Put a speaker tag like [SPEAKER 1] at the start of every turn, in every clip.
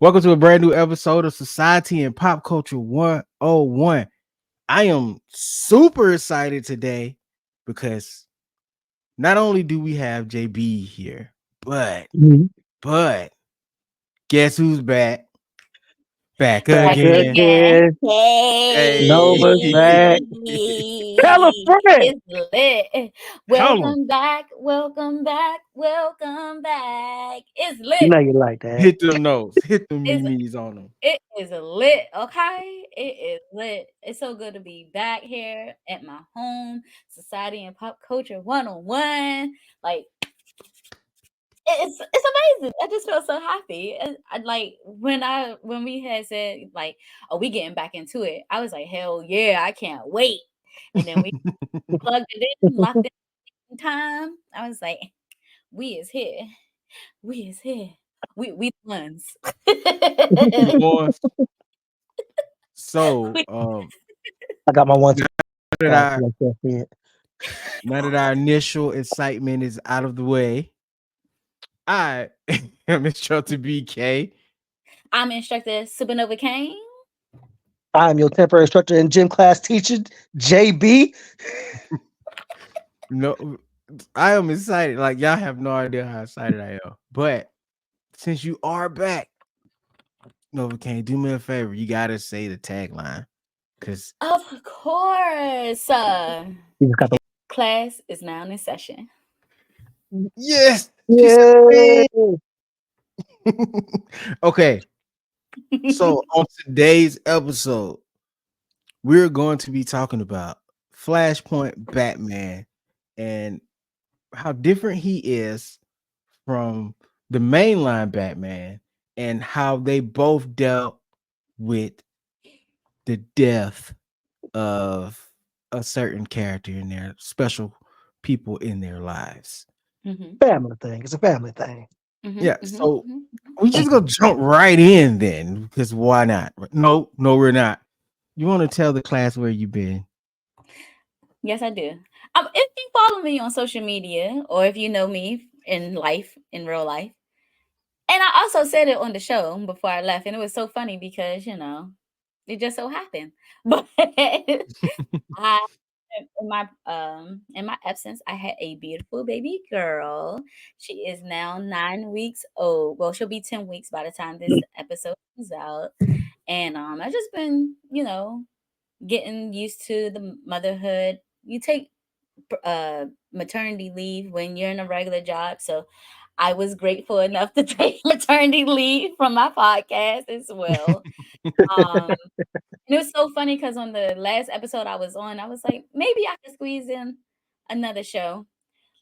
[SPEAKER 1] Welcome to a brand new episode of Society and Pop Culture 101. I am super excited today because not only do we have JB here, but guess who's back? Back
[SPEAKER 2] Back
[SPEAKER 1] again.
[SPEAKER 2] again.
[SPEAKER 1] Hey.
[SPEAKER 2] Nova's back. Tell a friend.
[SPEAKER 3] It's lit.
[SPEAKER 1] Tell 'em.
[SPEAKER 3] Welcome back. Welcome back. Welcome back. It's
[SPEAKER 2] You
[SPEAKER 3] lit.
[SPEAKER 2] know you like that.
[SPEAKER 1] Hit them notes. Hit them
[SPEAKER 3] It's,
[SPEAKER 1] memes on them.
[SPEAKER 3] it is lit. Okay. It is lit. It's so good to be back here at my home, Society and Pop Culture 101. Like, it's amazing. I just feel so happy. I like when we had said like, "Oh, we getting back into it." I was like, "Hell yeah, I can't wait!" And then we plugged it in, locked it in time. I was like, "We is here. We is here. We the ones."
[SPEAKER 1] Boys. So,
[SPEAKER 2] I got my one.
[SPEAKER 1] now that our,
[SPEAKER 2] Yeah.
[SPEAKER 1] now that our initial excitement is out of the way, I am instructor BK.
[SPEAKER 3] I'm instructor Supernova Kane.
[SPEAKER 2] I'm your temporary instructor and gym class teacher, JB.
[SPEAKER 1] No, I am excited. Like y'all have no idea how excited I am. But since you are back, Novacaine, do me a favor. You gotta say the tagline, cause
[SPEAKER 3] Of course.
[SPEAKER 2] You just got the
[SPEAKER 3] Class is now in session.
[SPEAKER 1] yes, she said
[SPEAKER 2] yeah.
[SPEAKER 1] it. Okay, so on today's episode, we're going to be talking about Flashpoint Batman and how different he is from the mainline Batman and how they both dealt with the death of a certain character in their special people in their lives.
[SPEAKER 2] Family thing. It's a family thing.
[SPEAKER 1] Yeah, so we just gonna jump right in then because why not? No, we're not. You want to tell the class where you've been?
[SPEAKER 3] Yes, I do. If you follow me on social media or if you know me in life, in real life, and I also said it on the show before I left, and it was so funny because, it just so happened. But I in my absence, I had a beautiful baby girl. She is now 9 weeks old. Well, she'll be 10 weeks by the time this episode comes out. And I've just been, getting used to the motherhood. You take maternity leave when you're in a regular job. So I was grateful enough to take maternity leave from my podcast as well. Um, and it was so funny because on the last episode I was on, I was like, maybe I could squeeze in another show.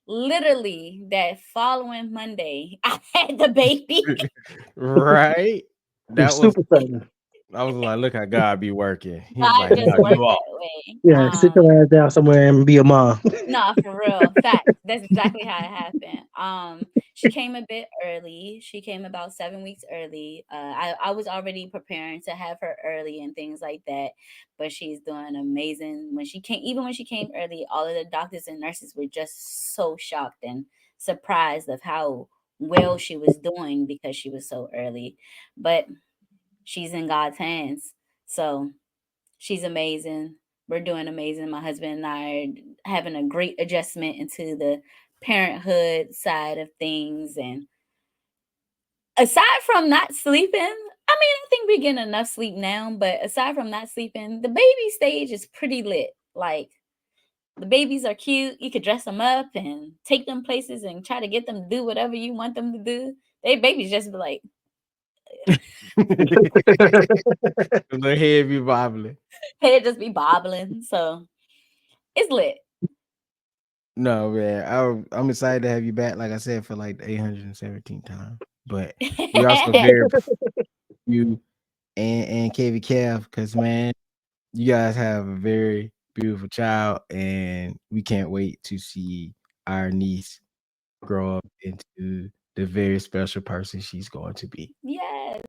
[SPEAKER 3] Literally, that following Monday, I had the baby.
[SPEAKER 1] Right?
[SPEAKER 2] You're
[SPEAKER 1] That was
[SPEAKER 2] super sudden.
[SPEAKER 1] I was like, look how God be working. He's
[SPEAKER 3] God
[SPEAKER 1] like,
[SPEAKER 3] just
[SPEAKER 1] no,
[SPEAKER 3] worked
[SPEAKER 1] you off.
[SPEAKER 3] that way.
[SPEAKER 2] Yeah, sit your ass down somewhere and be a mom.
[SPEAKER 3] No, for real. Fact. That's exactly how it happened. She came a bit early. She came about 7 weeks early. I was already preparing to have her early and things like that, but she's doing amazing. Even when she came early, all of the doctors and nurses were just so shocked and surprised of how well she was doing because she was so early. But she's in God's hands. So she's amazing. We're doing amazing. My husband and I are having a great adjustment into the parenthood side of things. And aside from not sleeping, I think we're getting enough sleep now. But aside from not sleeping, the baby stage is pretty lit. Like, the babies are cute. You could dress them up and take them places and try to get them to do whatever you want them to do. They babies just be like,
[SPEAKER 1] The head be wobbling.
[SPEAKER 3] head just be bobbling. So it's lit.
[SPEAKER 1] No, man. I'm excited to have you back, like I said, for like the 817th time. But we also very proud of you and KV Kev, because man, you guys have a very beautiful child, and we can't wait to see our niece grow up into the very special person she's going to be.
[SPEAKER 3] Yes.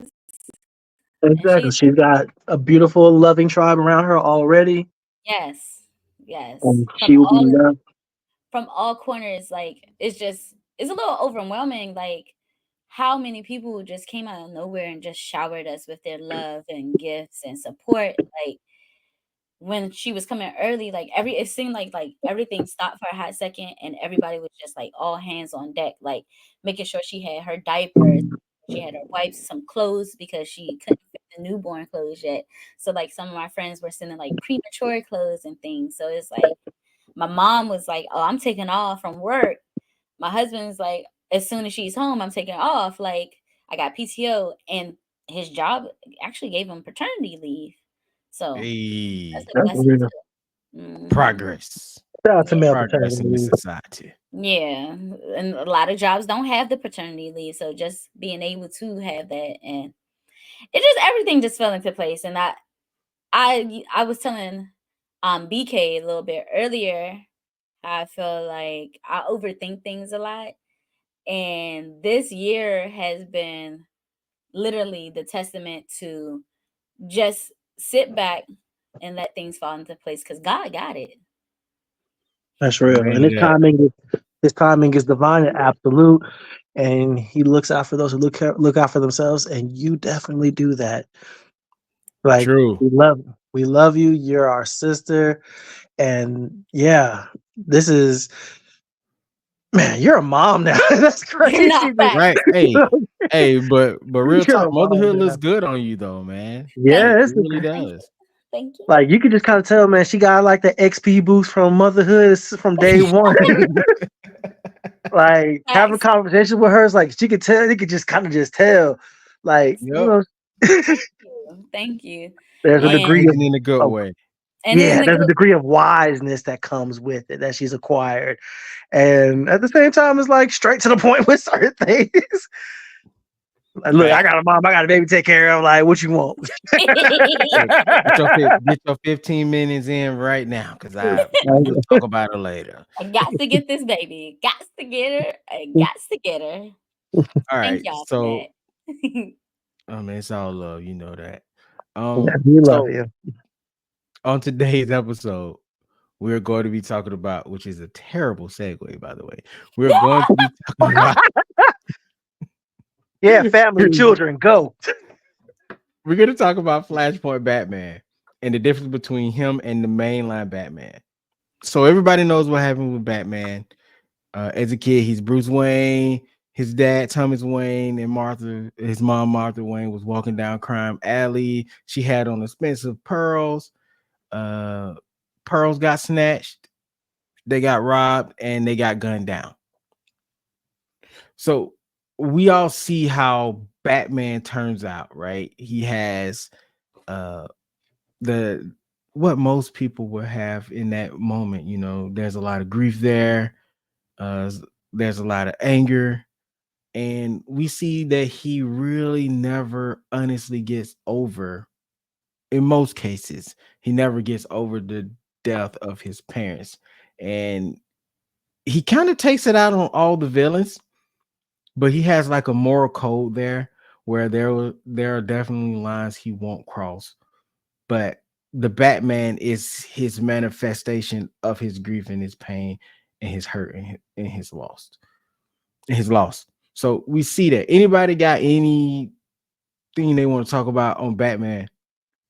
[SPEAKER 3] And
[SPEAKER 2] Exactly. She's got a beautiful, loving tribe around her already.
[SPEAKER 3] yes, yes.
[SPEAKER 2] And she will be loved.
[SPEAKER 3] From all corners, like it's a little overwhelming. Like how many people just came out of nowhere and just showered us with their love and gifts and support. Like when she was coming early, like it seemed like everything stopped for a hot second and everybody was just like all hands on deck, like making sure she had her diapers, she had her wipes, some clothes because she couldn't fit the newborn clothes yet. So like some of my friends were sending like premature clothes and things. So it's like my mom was like, "Oh, I'm taking off from work." My husband's like, "As soon as she's home, I'm taking off. Like I got PTO," and his job actually gave him paternity leave. So that's
[SPEAKER 1] Hey,
[SPEAKER 3] a
[SPEAKER 2] That's
[SPEAKER 3] blessing
[SPEAKER 2] real.
[SPEAKER 3] too. Mhm.
[SPEAKER 1] progress.
[SPEAKER 2] Shout out to
[SPEAKER 3] Yeah.
[SPEAKER 2] male paternity
[SPEAKER 1] Progress in the
[SPEAKER 2] leave.
[SPEAKER 1] society.
[SPEAKER 3] Yeah. And a lot of jobs don't have the paternity leave. So just being able to have that, and it just everything just fell into place. And I was telling BK a little bit earlier, I feel like I overthink things a lot. And this year has been literally the testament to just sit back and let things fall into place because God got it.
[SPEAKER 2] That's real. And
[SPEAKER 1] Amen to that.
[SPEAKER 2] his timing is divine and absolute. And he looks out for those who look out for themselves. And you definitely do that. Like
[SPEAKER 1] True.
[SPEAKER 2] we love you. You're our sister. And yeah, this is man, you're a mom now. That's crazy.
[SPEAKER 3] Not facts.
[SPEAKER 1] Right. Hey, but real
[SPEAKER 2] You're
[SPEAKER 1] talk,
[SPEAKER 2] a mom
[SPEAKER 1] motherhood looks
[SPEAKER 2] now.
[SPEAKER 1] good on you though, man.
[SPEAKER 3] Thank
[SPEAKER 1] It
[SPEAKER 2] Yeah,
[SPEAKER 3] you.
[SPEAKER 2] it's
[SPEAKER 1] really
[SPEAKER 3] Thank you.
[SPEAKER 1] does.
[SPEAKER 3] Thank you.
[SPEAKER 2] like you can just kind of tell, man, she got like the XP boost from motherhood from day one. Like having
[SPEAKER 3] Facts.
[SPEAKER 2] conversations with her is like she could tell, you could just kind of just tell. Like, you
[SPEAKER 1] Yep.
[SPEAKER 2] know,
[SPEAKER 3] Thank you. Thank you.
[SPEAKER 2] there's a
[SPEAKER 3] And
[SPEAKER 2] degree
[SPEAKER 1] Wise and in a good
[SPEAKER 2] of
[SPEAKER 1] way.
[SPEAKER 3] in the
[SPEAKER 2] there's a
[SPEAKER 3] good
[SPEAKER 2] degree of wiseness that comes with it that she's acquired. And at the same time, it's like straight to the point with certain things. Like, look, I
[SPEAKER 1] Fact.
[SPEAKER 3] fact.
[SPEAKER 2] got a mom, I got a baby to take care of. Like, what you want?
[SPEAKER 1] Look, get your 15 minutes in right now, cause we'll talk about it later.
[SPEAKER 3] I got to get this baby. Got to get her. I got to get her.
[SPEAKER 1] All
[SPEAKER 3] Thank
[SPEAKER 1] right.
[SPEAKER 3] y'all for
[SPEAKER 1] So
[SPEAKER 3] that.
[SPEAKER 1] I mean it's all love, you know that.
[SPEAKER 2] We love
[SPEAKER 1] So
[SPEAKER 2] you.
[SPEAKER 1] on today's episode, we're going to be talking about, which is a terrible segue, by the way. We're going to be talking about
[SPEAKER 2] Yeah, family, children, go.
[SPEAKER 1] we're going to talk about Flashpoint Batman and the difference between him and the mainline Batman. So everybody knows what happened with Batman. As a kid, he's Bruce Wayne. His dad, Thomas Wayne, and Martha, his mom, Martha Wayne, was walking down Crime Alley. She had on expensive pearls. Uh, pearls got snatched. They got robbed and they got gunned down. So we all see how Batman turns out, right? He has uh the what most people would have in that moment, you know, there's a lot of grief there, uh there's a lot of anger, and we see that he really never honestly gets over, in most cases, he never gets over the death of his parents. And he kind of takes it out on all the villains, but he has like a moral code there where there are definitely lines he won't cross. But the Batman is his manifestation of his grief and his pain and his hurt and his loss. So we see that. Anybody got anything they want to talk about on Batman,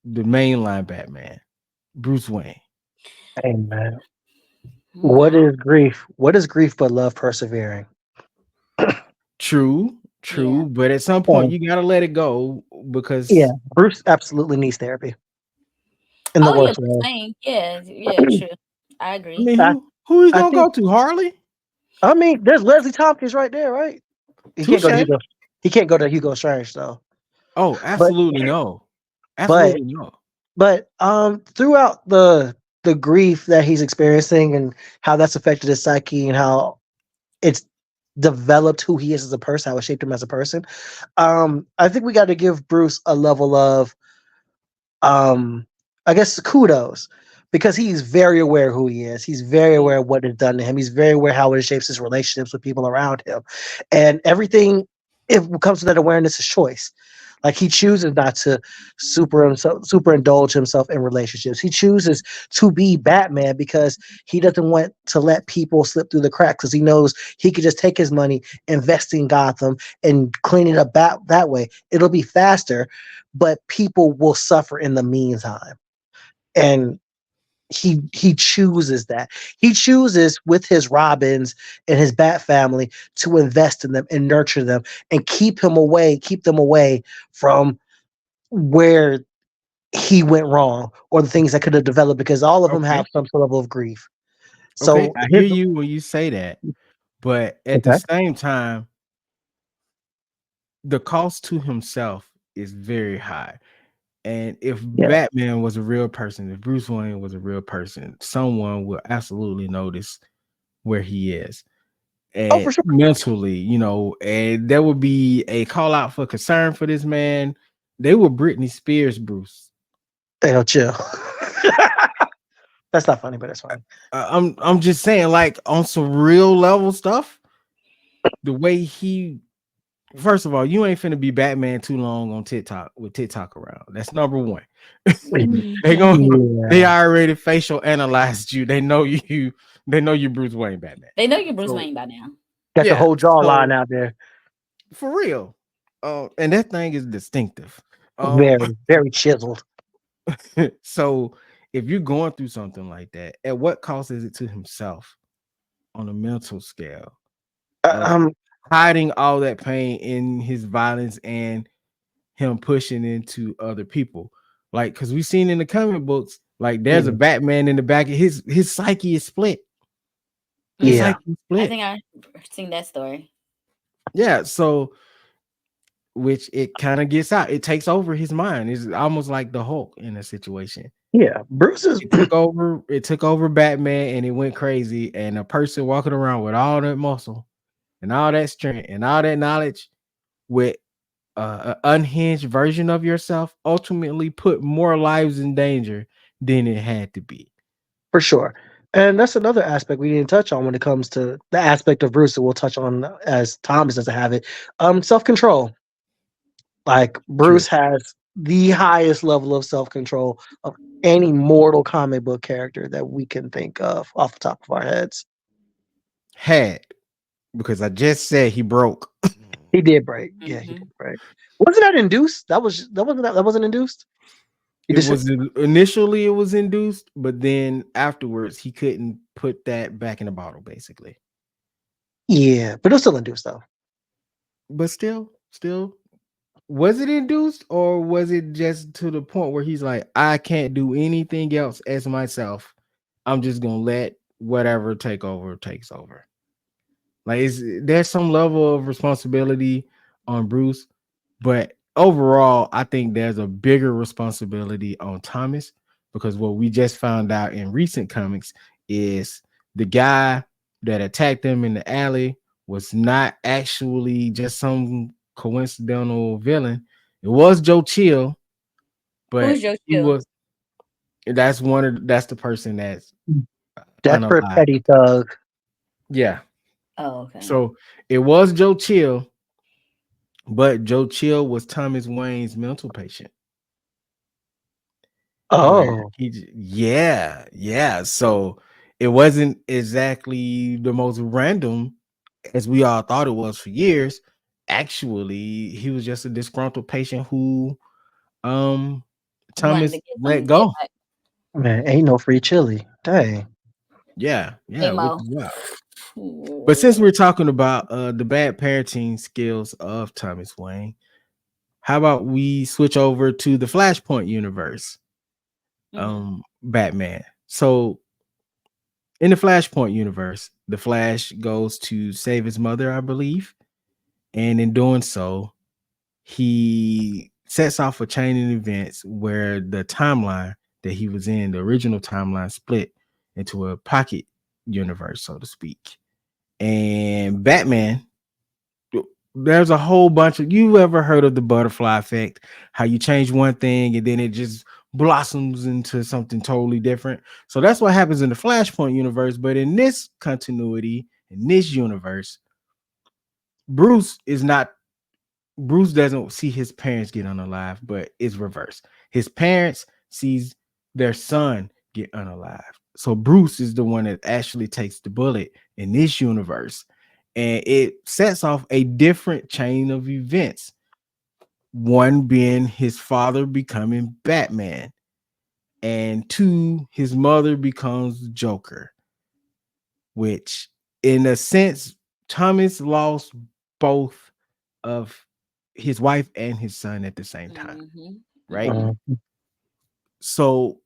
[SPEAKER 1] the mainline Batman, Bruce Wayne?
[SPEAKER 2] Amen. What
[SPEAKER 3] Nah.
[SPEAKER 2] is grief? What is grief but love persevering?
[SPEAKER 1] True,
[SPEAKER 3] Yeah.
[SPEAKER 1] true, but at some point
[SPEAKER 2] Oh,
[SPEAKER 1] you gotta let it go
[SPEAKER 2] yeah,
[SPEAKER 1] because
[SPEAKER 2] Bruce absolutely needs therapy in the
[SPEAKER 3] Oh yeah,
[SPEAKER 2] worst
[SPEAKER 3] Bruce
[SPEAKER 2] way.
[SPEAKER 3] Wayne. Yeah, yeah, true. I
[SPEAKER 1] I
[SPEAKER 3] agree.
[SPEAKER 1] mean
[SPEAKER 2] I,
[SPEAKER 1] who he's
[SPEAKER 2] I
[SPEAKER 1] gonna go
[SPEAKER 2] think.
[SPEAKER 1] to? Harley?
[SPEAKER 2] I mean, there's Leslie Tompkins right there, right? He can't go to
[SPEAKER 1] Touche.
[SPEAKER 2] Hugo. He can't go to Hugo Strange though.
[SPEAKER 1] Oh,
[SPEAKER 2] But
[SPEAKER 1] absolutely no.
[SPEAKER 2] but
[SPEAKER 1] Absolutely no.
[SPEAKER 2] throughout the grief that he's experiencing and how that's affected his psyche and how it's developed who he is as a person, how it shaped him as a person. I think we got to give Bruce a level of um I guess kudos because he's very aware who he is. He's very
[SPEAKER 3] Yeah.
[SPEAKER 2] aware of what is done to him. He's very aware how it shapes his relationships with people around him. And everything, if it comes to that awareness, is choice. Like he chooses not to super indulge himself in relationships. He chooses to be Batman because he doesn't want to let people slip through the cracks because he knows he could just take his money, invest in Gotham, and clean it up that way. It'll be faster, but people will suffer in the meantime. And he chooses that. He chooses with his Robins and his Bat family to invest in them and nurture them and keep them away from where he went wrong or the things that could have developed because all of them
[SPEAKER 1] Okay.
[SPEAKER 2] have some sort of level of grief.
[SPEAKER 1] Okay.
[SPEAKER 2] So
[SPEAKER 1] I hear you when you say that, but at the
[SPEAKER 2] okay.
[SPEAKER 1] same time, the cost to himself is very high. And if
[SPEAKER 2] Yeah.
[SPEAKER 1] Batman was a real person, if Bruce Wayne was a real person, someone will absolutely notice where he is.
[SPEAKER 2] Oh,
[SPEAKER 1] And
[SPEAKER 2] for sure.
[SPEAKER 1] mentally, and there would be a call out for concern for this man. They were Britney Spears, Bruce.
[SPEAKER 2] They'll chill. That's not funny, but it's funny.
[SPEAKER 1] I'm just saying, like on some real level stuff, the way he first of all, you ain't finna be Batman too long on TikTok with TikTok around. That's number one. They
[SPEAKER 2] Yeah.
[SPEAKER 1] already facial analyzed you. They know you. They know you Bruce Wayne Batman.
[SPEAKER 3] They know you're Bruce
[SPEAKER 1] So
[SPEAKER 3] Wayne by now.
[SPEAKER 2] Got the
[SPEAKER 1] yeah,
[SPEAKER 2] whole jawline
[SPEAKER 1] so
[SPEAKER 2] out there.
[SPEAKER 1] for real. And that thing is distinctive.
[SPEAKER 2] Very, very chiseled.
[SPEAKER 1] So if you're going through something like that, at what cost is it to himself on a mental scale of
[SPEAKER 2] Um,
[SPEAKER 1] hiding all that pain in his violence and him pushing into other people? Like, because we've seen in the comic books, like there's a
[SPEAKER 2] yeah.
[SPEAKER 1] Batman in the back of his psyche is split. His
[SPEAKER 2] Yeah.
[SPEAKER 1] psyche is
[SPEAKER 3] I
[SPEAKER 1] split.
[SPEAKER 3] think I've seen that story.
[SPEAKER 1] Yeah. So which it kind of gets out. It takes over his mind. It's almost like the Hulk in a situation.
[SPEAKER 2] Yeah. Bruce is
[SPEAKER 1] It took over Batman and it went crazy. And a person walking around with all that muscle and all that strength and all that knowledge with an unhinged version of yourself ultimately put more lives in danger than it had to be.
[SPEAKER 2] for sure. And that's another aspect we didn't touch on when it comes to the aspect of Bruce that we'll touch on as Thomas doesn't have it. Self-control. Like
[SPEAKER 1] True.
[SPEAKER 2] Bruce has the highest level of self-control of any mortal comic book character that we can think of off the top of our heads.
[SPEAKER 1] Had, because I just said he broke.
[SPEAKER 2] He did break. Yeah, he
[SPEAKER 3] Mm-hmm.
[SPEAKER 2] did break. Wasn't that induced? That wasn't induced. He
[SPEAKER 1] It
[SPEAKER 2] just
[SPEAKER 1] was initially it was induced, but then afterwards he couldn't put that back in the bottle, basically.
[SPEAKER 2] yeah, but it was still induced though.
[SPEAKER 1] But still, was it induced or was it just to the point where he's like, I can't do anything else as myself. I'm just gonna let whatever takes over. Like, there's some level of responsibility on Bruce, but overall, I think there's a bigger responsibility on Thomas because what we just found out in recent comics is the guy that attacked him in the alley was not actually just some coincidental villain. It was Joe Chill, but
[SPEAKER 3] Who's Joe
[SPEAKER 1] he
[SPEAKER 3] Chill?
[SPEAKER 1] was that's the person that's
[SPEAKER 2] Desperate
[SPEAKER 1] unalive.
[SPEAKER 2] petty thug.
[SPEAKER 1] Yeah.
[SPEAKER 3] Oh, okay.
[SPEAKER 1] So it was Joe Chill, but Joe Chill was Thomas Wayne's mental patient. Where
[SPEAKER 2] Oh,
[SPEAKER 1] yeah. So it wasn't exactly the most random as we all thought it was for years. Actually, he was just a disgruntled patient who
[SPEAKER 3] Wanted
[SPEAKER 1] Thomas
[SPEAKER 3] to get
[SPEAKER 1] let
[SPEAKER 3] some get
[SPEAKER 1] go.
[SPEAKER 3] back.
[SPEAKER 2] man, ain't no free chili. Dang.
[SPEAKER 1] Yeah, which
[SPEAKER 3] Emo.
[SPEAKER 1] is wild. But since we're talking about the bad parenting skills of Thomas Wayne, how about we switch over to the Flashpoint universe? Batman. So in the Flashpoint universe, the Flash goes to save his mother, I believe. And in doing so, he sets off a chain of events where the timeline that he was in, the original timeline, split into a pocket universe, so to speak. And Batman, there's a whole bunch of, you ever heard of the butterfly effect? How you change one thing and then it just blossoms into something totally different. So that's what happens in the Flashpoint universe. But in this continuity, in this universe, Bruce is not Bruce doesn't see his parents get unalive, but it's reversed. His parents sees their son get unalive. So Bruce is the one that actually takes the bullet in this universe. And it sets off a different chain of events. One being his father becoming Batman, and two, his mother becomes Joker, which in a sense, Thomas lost both of his wife and his son at the same time, right? So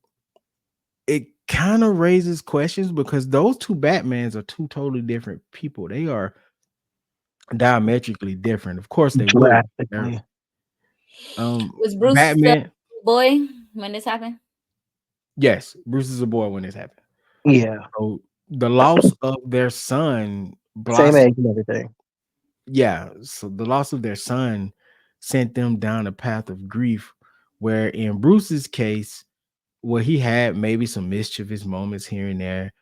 [SPEAKER 1] it kind of raises questions because those two Batmans are two totally different people. They are diametrically different. Of course, they would.
[SPEAKER 2] Drastically.
[SPEAKER 3] Was Bruce still
[SPEAKER 1] Batman,
[SPEAKER 3] a boy when this happened?
[SPEAKER 1] yes, Bruce is a boy when this happened.
[SPEAKER 2] Yeah.
[SPEAKER 1] So the loss of their son
[SPEAKER 2] Same
[SPEAKER 1] blossomed.
[SPEAKER 2] age and everything.
[SPEAKER 1] Yeah, so the loss of their son sent them down a path of grief. Where in Bruce's case, well, he had maybe some mischievous moments here and there.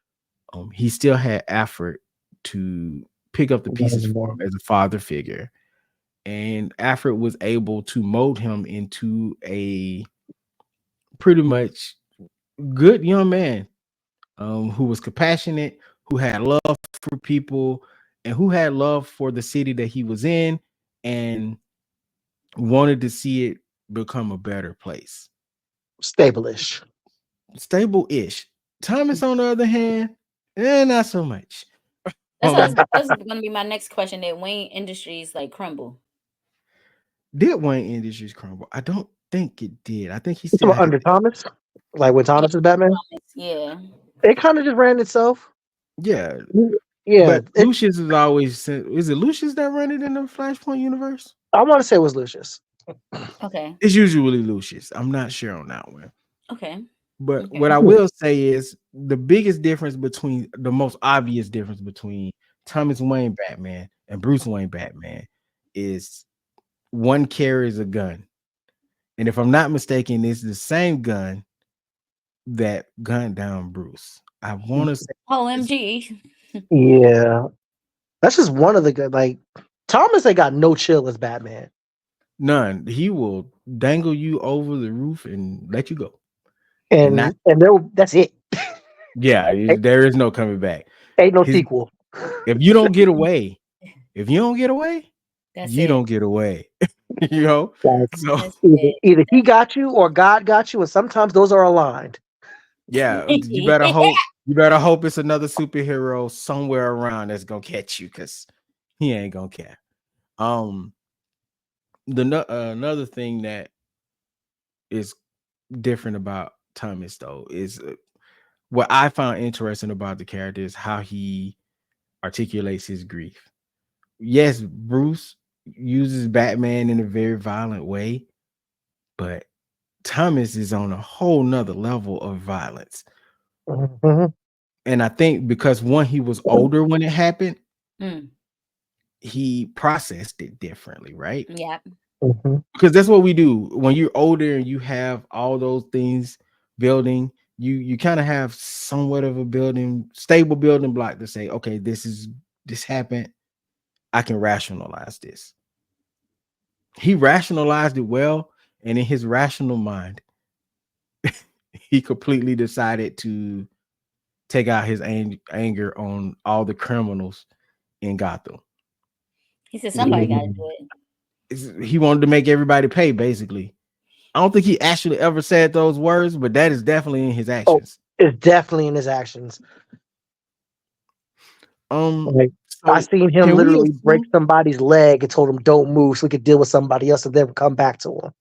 [SPEAKER 1] He still had effort to pick up the pieces for him as a father figure, and Alfred was able to mold him into a pretty much good young man, who was compassionate, who had love for people, and who had love for the city that he was in, and wanted to see it become a better place.
[SPEAKER 2] Stable-ish.
[SPEAKER 1] Stable-ish. Thomas, on the other hand, not so much.
[SPEAKER 3] That's going to be my next question. Did Wayne Industries like crumble?
[SPEAKER 1] Did Wayne Industries crumble? I don't think it did. I think he
[SPEAKER 2] You
[SPEAKER 1] still
[SPEAKER 2] talking about
[SPEAKER 1] had.
[SPEAKER 2] under Thomas? Like when
[SPEAKER 3] Yeah,
[SPEAKER 2] Thomas is Batman?
[SPEAKER 3] yeah.
[SPEAKER 2] It kind of just ran itself.
[SPEAKER 1] Yeah,
[SPEAKER 2] Yeah.
[SPEAKER 1] but Lucius is always. Is it Lucius that run it in the Flashpoint universe?
[SPEAKER 2] I want to say it was Lucius.
[SPEAKER 3] Okay.
[SPEAKER 1] It's usually Lucius. I'm not sure on that one.
[SPEAKER 3] Okay.
[SPEAKER 1] But what
[SPEAKER 3] Okay.
[SPEAKER 1] I will say is the biggest difference between the most obvious difference between Thomas Wayne Batman and Bruce Wayne Batman is one carries a gun. And if I'm not mistaken, it's the same gun that gunned down Bruce. I want to say
[SPEAKER 3] OMG.
[SPEAKER 2] Yeah. That's just one of the good. Like Thomas ain't got no chill as Batman.
[SPEAKER 1] none. He will dangle you over the roof and let you go. And not,
[SPEAKER 2] And that's it.
[SPEAKER 1] yeah,
[SPEAKER 2] ain't,
[SPEAKER 1] there is no coming back.
[SPEAKER 2] ain't no
[SPEAKER 1] His
[SPEAKER 2] sequel.
[SPEAKER 1] if you don't get away, if you don't get away,
[SPEAKER 3] That's
[SPEAKER 1] you
[SPEAKER 3] it.
[SPEAKER 1] don't get away. You know,
[SPEAKER 2] Like
[SPEAKER 1] so
[SPEAKER 3] That's
[SPEAKER 2] either he got you or God got you, and sometimes those are aligned.
[SPEAKER 1] yeah,
[SPEAKER 3] it.
[SPEAKER 1] you better hope it's another superhero somewhere around that's gonna catch you because he ain't gonna care. Um, another thing that is different about Thomas though is what I found interesting about the character is how he articulates his grief. Yes, Bruce uses Batman in a very violent way, but Thomas is on a whole nother level of violence.
[SPEAKER 2] Mhm.
[SPEAKER 1] And I think because one, he was older when it happened,
[SPEAKER 3] Mm,
[SPEAKER 1] he processed it differently, right?
[SPEAKER 3] yeah.
[SPEAKER 2] Mhm.
[SPEAKER 1] Because that's what we do when you're older and you have all those things building. You kind of have somewhat of a stable building block to say, okay, this happened. I can rationalize this. He rationalized it well, and in his rational mind, he completely decided to take out his anger on all the criminals in Gotham.
[SPEAKER 3] He said
[SPEAKER 2] Yeah.
[SPEAKER 3] somebody got to do it.
[SPEAKER 1] He wanted to make everybody pay, basically. I don't think he actually ever said those words, but that is definitely in his
[SPEAKER 2] Oh,
[SPEAKER 1] actions.
[SPEAKER 2] it's definitely in his actions. Like I
[SPEAKER 1] So
[SPEAKER 2] seen him
[SPEAKER 1] can we
[SPEAKER 2] literally break
[SPEAKER 1] assume?
[SPEAKER 2] somebody's leg and told him don't move so he could deal with somebody else and then come back to him.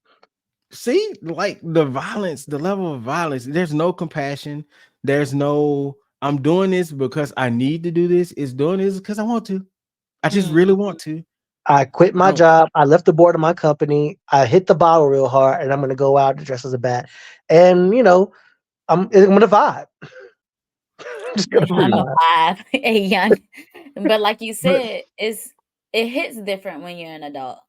[SPEAKER 1] See, like the violence, the level of violence, there's no compassion. There's no, I'm doing this because I need to do this. It's doing this because I want to. I just really
[SPEAKER 3] Mm.
[SPEAKER 1] want to.
[SPEAKER 2] I quit my
[SPEAKER 1] No,
[SPEAKER 2] job. I left the board of my company. I hit the bottle real hard, and I'm gonna go out and dress as a bat. And I'm gonna vibe. I'm just gonna
[SPEAKER 1] pretty
[SPEAKER 3] I'm a
[SPEAKER 1] much.
[SPEAKER 2] vibe.
[SPEAKER 3] vibe, a young. But like you
[SPEAKER 1] But
[SPEAKER 3] said, it hits different when you're an adult.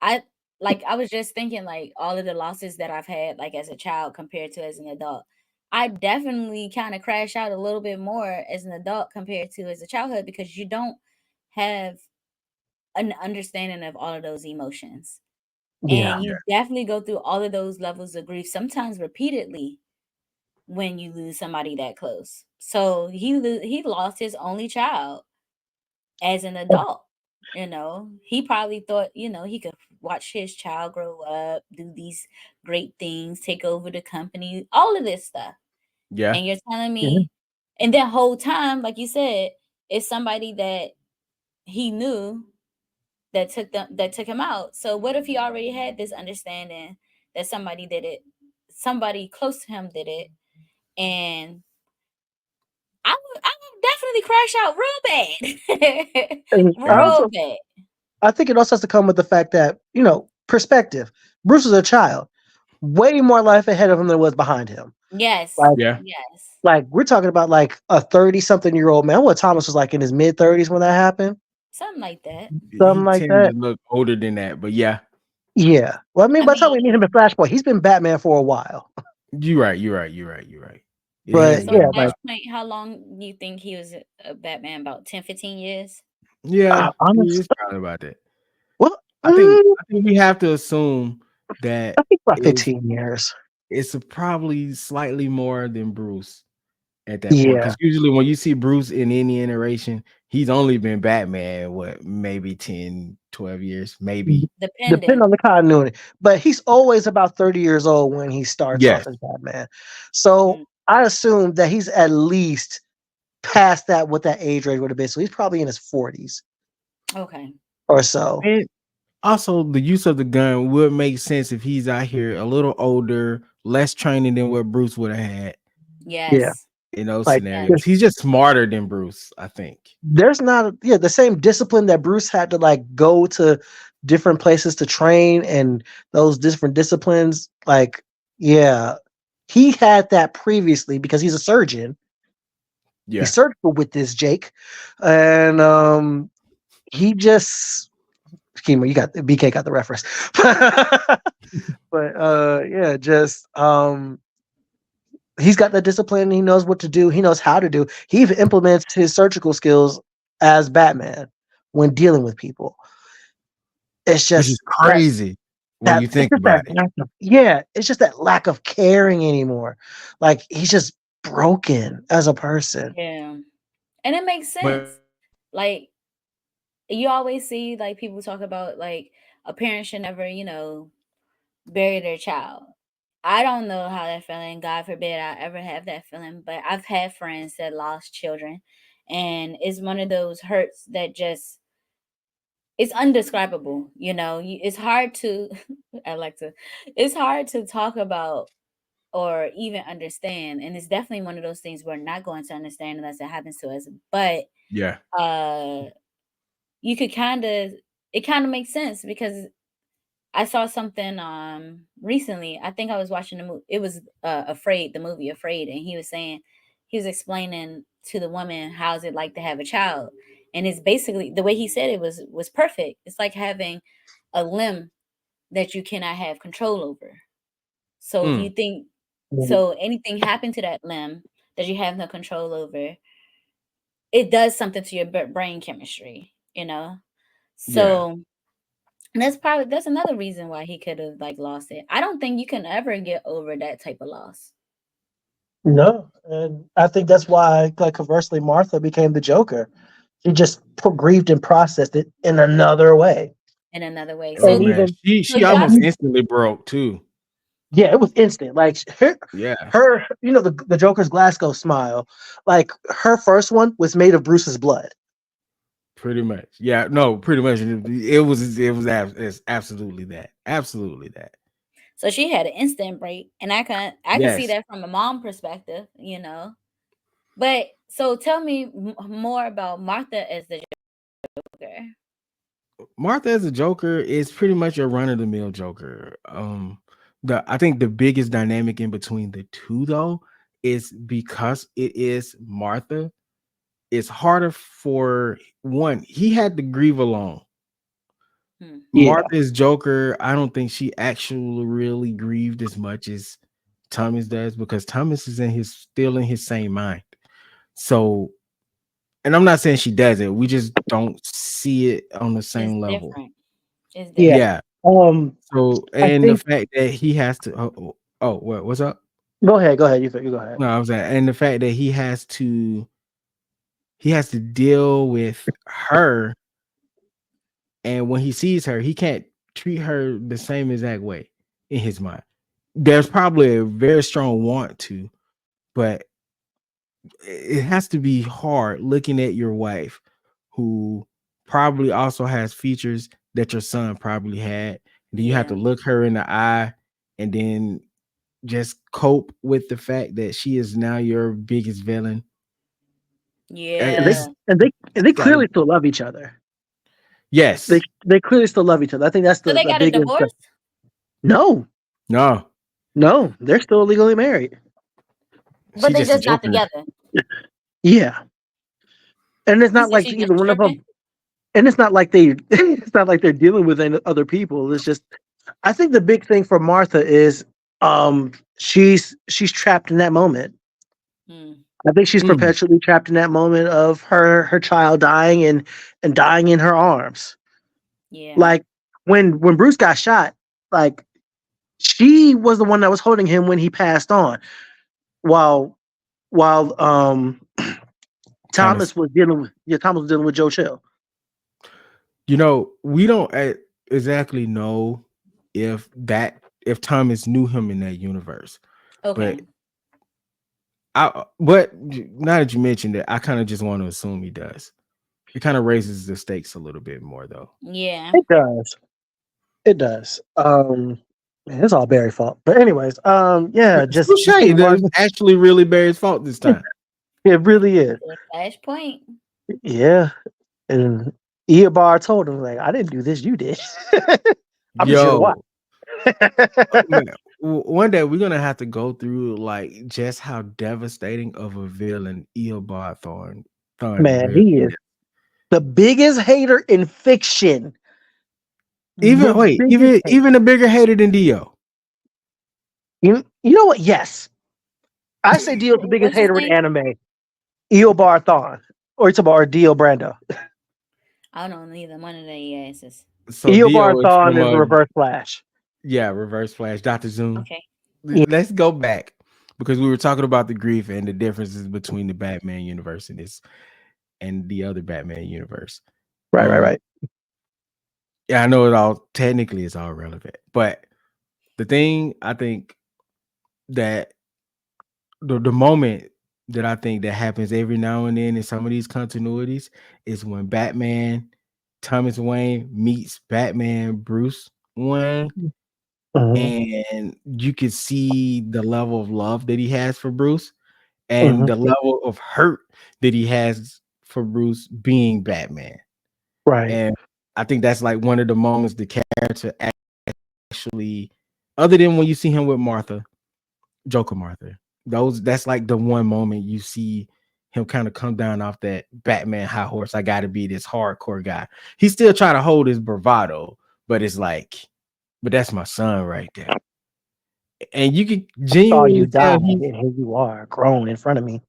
[SPEAKER 3] I I was just thinking like all of the losses that I've had like as a child compared to as an adult. I definitely kind of crash out a little bit more as an adult compared to as a childhood because you don't have an understanding of all of those emotions.
[SPEAKER 2] Yeah.
[SPEAKER 3] And you definitely go through all of those levels of grief, sometimes repeatedly, when you lose somebody that close. So he lost his only child as an adult. You know, he probably thought, you know, he could watch his child grow up, do these great things, take over the company, all of this stuff.
[SPEAKER 1] Yeah.
[SPEAKER 3] And you're telling
[SPEAKER 2] Mhm.
[SPEAKER 3] me, and that whole time, like you said, it's somebody that he knew that took him out. So what if he already had this understanding that somebody did it, somebody close to him did it, and I would definitely crash out
[SPEAKER 2] And
[SPEAKER 3] real bad,
[SPEAKER 2] I
[SPEAKER 1] Mhm.
[SPEAKER 3] real
[SPEAKER 2] also,
[SPEAKER 3] bad.
[SPEAKER 2] I think it also has to come with the fact that, perspective. Bruce was a child, way more life ahead of him than was behind him.
[SPEAKER 3] Yes,
[SPEAKER 2] Like,
[SPEAKER 1] Yeah.
[SPEAKER 3] yes,
[SPEAKER 2] we're talking about like a 30-something-year-old man. What Thomas was like in his mid 30s when that happened,
[SPEAKER 3] something like that.
[SPEAKER 2] something
[SPEAKER 1] He
[SPEAKER 2] like
[SPEAKER 1] tended
[SPEAKER 2] that.
[SPEAKER 1] to look older than that, but yeah,
[SPEAKER 2] Yeah. Well, I mean,
[SPEAKER 3] I
[SPEAKER 2] by the time we meet him
[SPEAKER 3] mean,
[SPEAKER 2] in Flashpoint, he's been Batman for a while.
[SPEAKER 1] you're right. You're right. You're right. You're right. It has
[SPEAKER 2] But
[SPEAKER 3] so
[SPEAKER 2] yeah,
[SPEAKER 1] been a while.
[SPEAKER 3] Flashpoint, how long do you think he was a Batman? About 10, 15 years?
[SPEAKER 1] Yeah,
[SPEAKER 2] honest.
[SPEAKER 1] it's probably about that.
[SPEAKER 2] Well,
[SPEAKER 1] I think we have to assume that
[SPEAKER 2] I think about
[SPEAKER 1] is
[SPEAKER 2] 15 years.
[SPEAKER 1] it's probably slightly more than Bruce at that point.
[SPEAKER 2] Yeah.
[SPEAKER 1] Because usually when you see Bruce in any iteration, he's only been Batman, what, maybe 10, 12 years, maybe.
[SPEAKER 2] Depending
[SPEAKER 3] Depending.
[SPEAKER 2] on the continuity. But he's always about 30 years old when he starts off
[SPEAKER 1] Yes.
[SPEAKER 2] as Batman. So
[SPEAKER 3] Mm,
[SPEAKER 2] I assume that he's at least past that, what that age range would have been. So he's probably in his 40s
[SPEAKER 3] okay.
[SPEAKER 2] or so.
[SPEAKER 1] And also the use of the gun would make sense if he's out here a little older, less training than what Bruce would have had
[SPEAKER 2] Yeah.
[SPEAKER 3] Yes.
[SPEAKER 1] in those
[SPEAKER 2] Like,
[SPEAKER 1] scenarios.
[SPEAKER 2] there's
[SPEAKER 1] He's just smarter than Bruce, I think.
[SPEAKER 2] there's not, yeah, the same discipline that Bruce had to like go to different places to train and those different disciplines. Like, yeah, he had that previously because he's a surgeon. He's
[SPEAKER 1] Yeah.
[SPEAKER 2] surgical with this Jake, and he just Kimo, you got BK got the reference, but yeah, just he's got the discipline. He knows what to do. He knows how to do. He even implements his surgical skills as Batman when dealing with people. It's
[SPEAKER 1] Which is
[SPEAKER 2] just
[SPEAKER 1] crazy when you
[SPEAKER 2] it's
[SPEAKER 1] think
[SPEAKER 2] just that
[SPEAKER 1] about it.
[SPEAKER 2] lack of, yeah, it's just that lack of caring anymore. Like he's just broken as a person.
[SPEAKER 3] Yeah. And it makes
[SPEAKER 1] But
[SPEAKER 3] sense. Like, you always see like people talk about like a parent should never, you know, bury their child. I don't know how that feeling, God forbid I ever have that feeling, but I've had friends that lost children, and it's one of those hurts that just, it's undescribable, you know. It's hard to I like to it's hard to talk about or even understand, and it's definitely one of those things we're not going to understand unless it happens to us. But
[SPEAKER 1] yeah,
[SPEAKER 3] uh you could kind of, it kind of makes sense because I saw something recently. I think I was watching the movie. It was Afraid, the movie Afraid, and he was saying, he was explaining to the woman how's it like to have a child. And it's basically the way he said it was perfect. It's like having a limb that you cannot have control over. So if you
[SPEAKER 1] mm,
[SPEAKER 3] think,
[SPEAKER 2] Mhm.
[SPEAKER 3] so anything happened to that limb that you have no control over, it does something to your brain chemistry, you know?
[SPEAKER 1] yeah.
[SPEAKER 3] So, and that's another reason why he could have like lost it. I don't think you can ever get over that type of loss
[SPEAKER 2] No, and I think that's why, like, conversely, Martha became the Joker. She just grieved and processed it in another way,
[SPEAKER 3] in another way.
[SPEAKER 1] Oh
[SPEAKER 2] and
[SPEAKER 3] So,
[SPEAKER 1] man,
[SPEAKER 2] even
[SPEAKER 3] so
[SPEAKER 1] she
[SPEAKER 3] y'all,
[SPEAKER 1] almost instantly broke too.
[SPEAKER 2] yeah, it was instant. Like
[SPEAKER 1] Yeah,
[SPEAKER 2] the Joker's Glasgow smile. Like her first one was made of Bruce's blood.
[SPEAKER 1] pretty much. Yeah, no, pretty much. It's absolutely that. Absolutely that.
[SPEAKER 3] so she had an instant break, and I can see
[SPEAKER 1] Yes.
[SPEAKER 3] that from a mom perspective, you know. But so tell me more about Martha as the Joker.
[SPEAKER 1] Martha as a Joker is pretty much a run of the mill Joker. The I think the biggest dynamic in between the two though is because it is Martha. It's harder for one. He had to grieve alone.
[SPEAKER 3] Hmm.
[SPEAKER 2] Yeah,
[SPEAKER 1] Martha's Joker, I don't think she actually really grieved as much as Thomas does because Thomas is still in his same mind. So, and I'm not saying she doesn't. We just don't see it on the
[SPEAKER 3] It's
[SPEAKER 1] same level.
[SPEAKER 3] different. It's
[SPEAKER 2] Yeah.
[SPEAKER 3] different.
[SPEAKER 1] Yeah. So,
[SPEAKER 2] I
[SPEAKER 1] and the
[SPEAKER 2] think.
[SPEAKER 1] fact that he has to, what's up?
[SPEAKER 2] Go ahead. Go ahead. You go ahead.
[SPEAKER 1] No, I was at, and the fact that he has to deal with her, and when he sees her, he can't treat her the same exact way in his mind. There's probably a very strong want to, but it has to be hard looking at your wife who probably also has features that your son probably had. Then you have to
[SPEAKER 3] Yeah.
[SPEAKER 1] look her in the eye and then just cope with the fact that she is now your biggest villain.
[SPEAKER 2] And they
[SPEAKER 3] Yeah.
[SPEAKER 2] and they
[SPEAKER 1] Gotta,
[SPEAKER 2] clearly still love each other. They
[SPEAKER 1] yes.
[SPEAKER 2] they clearly still love each other. I think that's
[SPEAKER 3] So they
[SPEAKER 2] the
[SPEAKER 3] got a
[SPEAKER 2] biggest.
[SPEAKER 3] divorce?
[SPEAKER 2] No,
[SPEAKER 1] No,
[SPEAKER 2] no, they're still legally married.
[SPEAKER 3] But
[SPEAKER 1] she
[SPEAKER 3] they
[SPEAKER 1] just a
[SPEAKER 3] just not
[SPEAKER 1] joker.
[SPEAKER 3] together.
[SPEAKER 2] Yeah, and it's
[SPEAKER 3] You
[SPEAKER 2] not
[SPEAKER 3] said
[SPEAKER 2] like
[SPEAKER 3] she
[SPEAKER 2] either
[SPEAKER 3] just
[SPEAKER 2] one of them.
[SPEAKER 3] tripping?
[SPEAKER 2] And it's not like they. It's not like they're dealing with any other people. It's just. I think the big thing for Martha is, she's trapped in that moment.
[SPEAKER 3] Mm,
[SPEAKER 2] I think she's
[SPEAKER 1] Mm,
[SPEAKER 2] perpetually trapped in that moment of her child dying and dying in her arms.
[SPEAKER 3] yeah.
[SPEAKER 2] Like when Bruce got shot, like she was the one that was holding him when he passed on, while while
[SPEAKER 1] Thomas.
[SPEAKER 2] Thomas was dealing with Joe Chill.
[SPEAKER 1] We don't exactly know if Thomas knew him in that universe, but
[SPEAKER 3] Okay.
[SPEAKER 1] but now that you mentioned it, I kind of just want to assume he does. It kind of raises the stakes a little bit more, though.
[SPEAKER 3] Yeah.
[SPEAKER 2] It does. It does. Man, it's all Barry's fault. But anyways, yeah, just
[SPEAKER 1] Touche.
[SPEAKER 2] think
[SPEAKER 1] That's
[SPEAKER 2] Martha.
[SPEAKER 1] actually really Barry's fault this time.
[SPEAKER 2] It really is.
[SPEAKER 3] The flashpoint.
[SPEAKER 2] Yeah. And Eobar told him, like, I didn't do this, you did. I'm just here to watch.
[SPEAKER 1] Yo, man, one day we're gonna have to go through like just how devastating of a villain Eobard Thorn
[SPEAKER 2] Man,
[SPEAKER 1] really
[SPEAKER 2] he is
[SPEAKER 1] is.
[SPEAKER 2] the biggest hater in fiction.
[SPEAKER 1] Even
[SPEAKER 2] The
[SPEAKER 1] wait,
[SPEAKER 2] biggest
[SPEAKER 1] even
[SPEAKER 2] hater.
[SPEAKER 1] even a bigger hater than Dio.
[SPEAKER 2] You know what? Yes. I say Dio's the biggest
[SPEAKER 3] What's his
[SPEAKER 2] hater in
[SPEAKER 3] name?
[SPEAKER 2] anime. Eobar Thawne. Or it's about Dio Brando.
[SPEAKER 3] I don't know neither one of the asses.
[SPEAKER 1] So
[SPEAKER 2] Eobar
[SPEAKER 1] Dio is
[SPEAKER 2] Thawne
[SPEAKER 1] from
[SPEAKER 2] is the Reverse Flash.
[SPEAKER 1] Reverse Flash, Dr. Zoom.
[SPEAKER 3] Okay.
[SPEAKER 2] Yeah.
[SPEAKER 1] Let's go back because we were talking about the grief and the differences between the Batman universe and the other Batman universe.
[SPEAKER 2] Right.
[SPEAKER 1] Yeah, I know it all technically is all relevant, but the thing I think that the moment that I think that happens every now and then in some of these continuities is when Batman Thomas Wayne meets Batman Bruce Wayne,
[SPEAKER 2] Mhm,
[SPEAKER 1] and you can see the level of love that he has for Bruce and
[SPEAKER 2] mhm.
[SPEAKER 1] the level of hurt that he has for Bruce being Batman.
[SPEAKER 2] Right.
[SPEAKER 1] And I think that's like one of the moments the character actually, other than when you see him with Martha, Joker Martha, that's like the one moment you see him kind of come down off that Batman high horse. I gotta be this hardcore guy. He's still trying to hold his bravado, but it's like, but that's my son right there. And you can
[SPEAKER 2] Saw you
[SPEAKER 1] genuinely tell
[SPEAKER 2] die, and here you are, grown in front of me.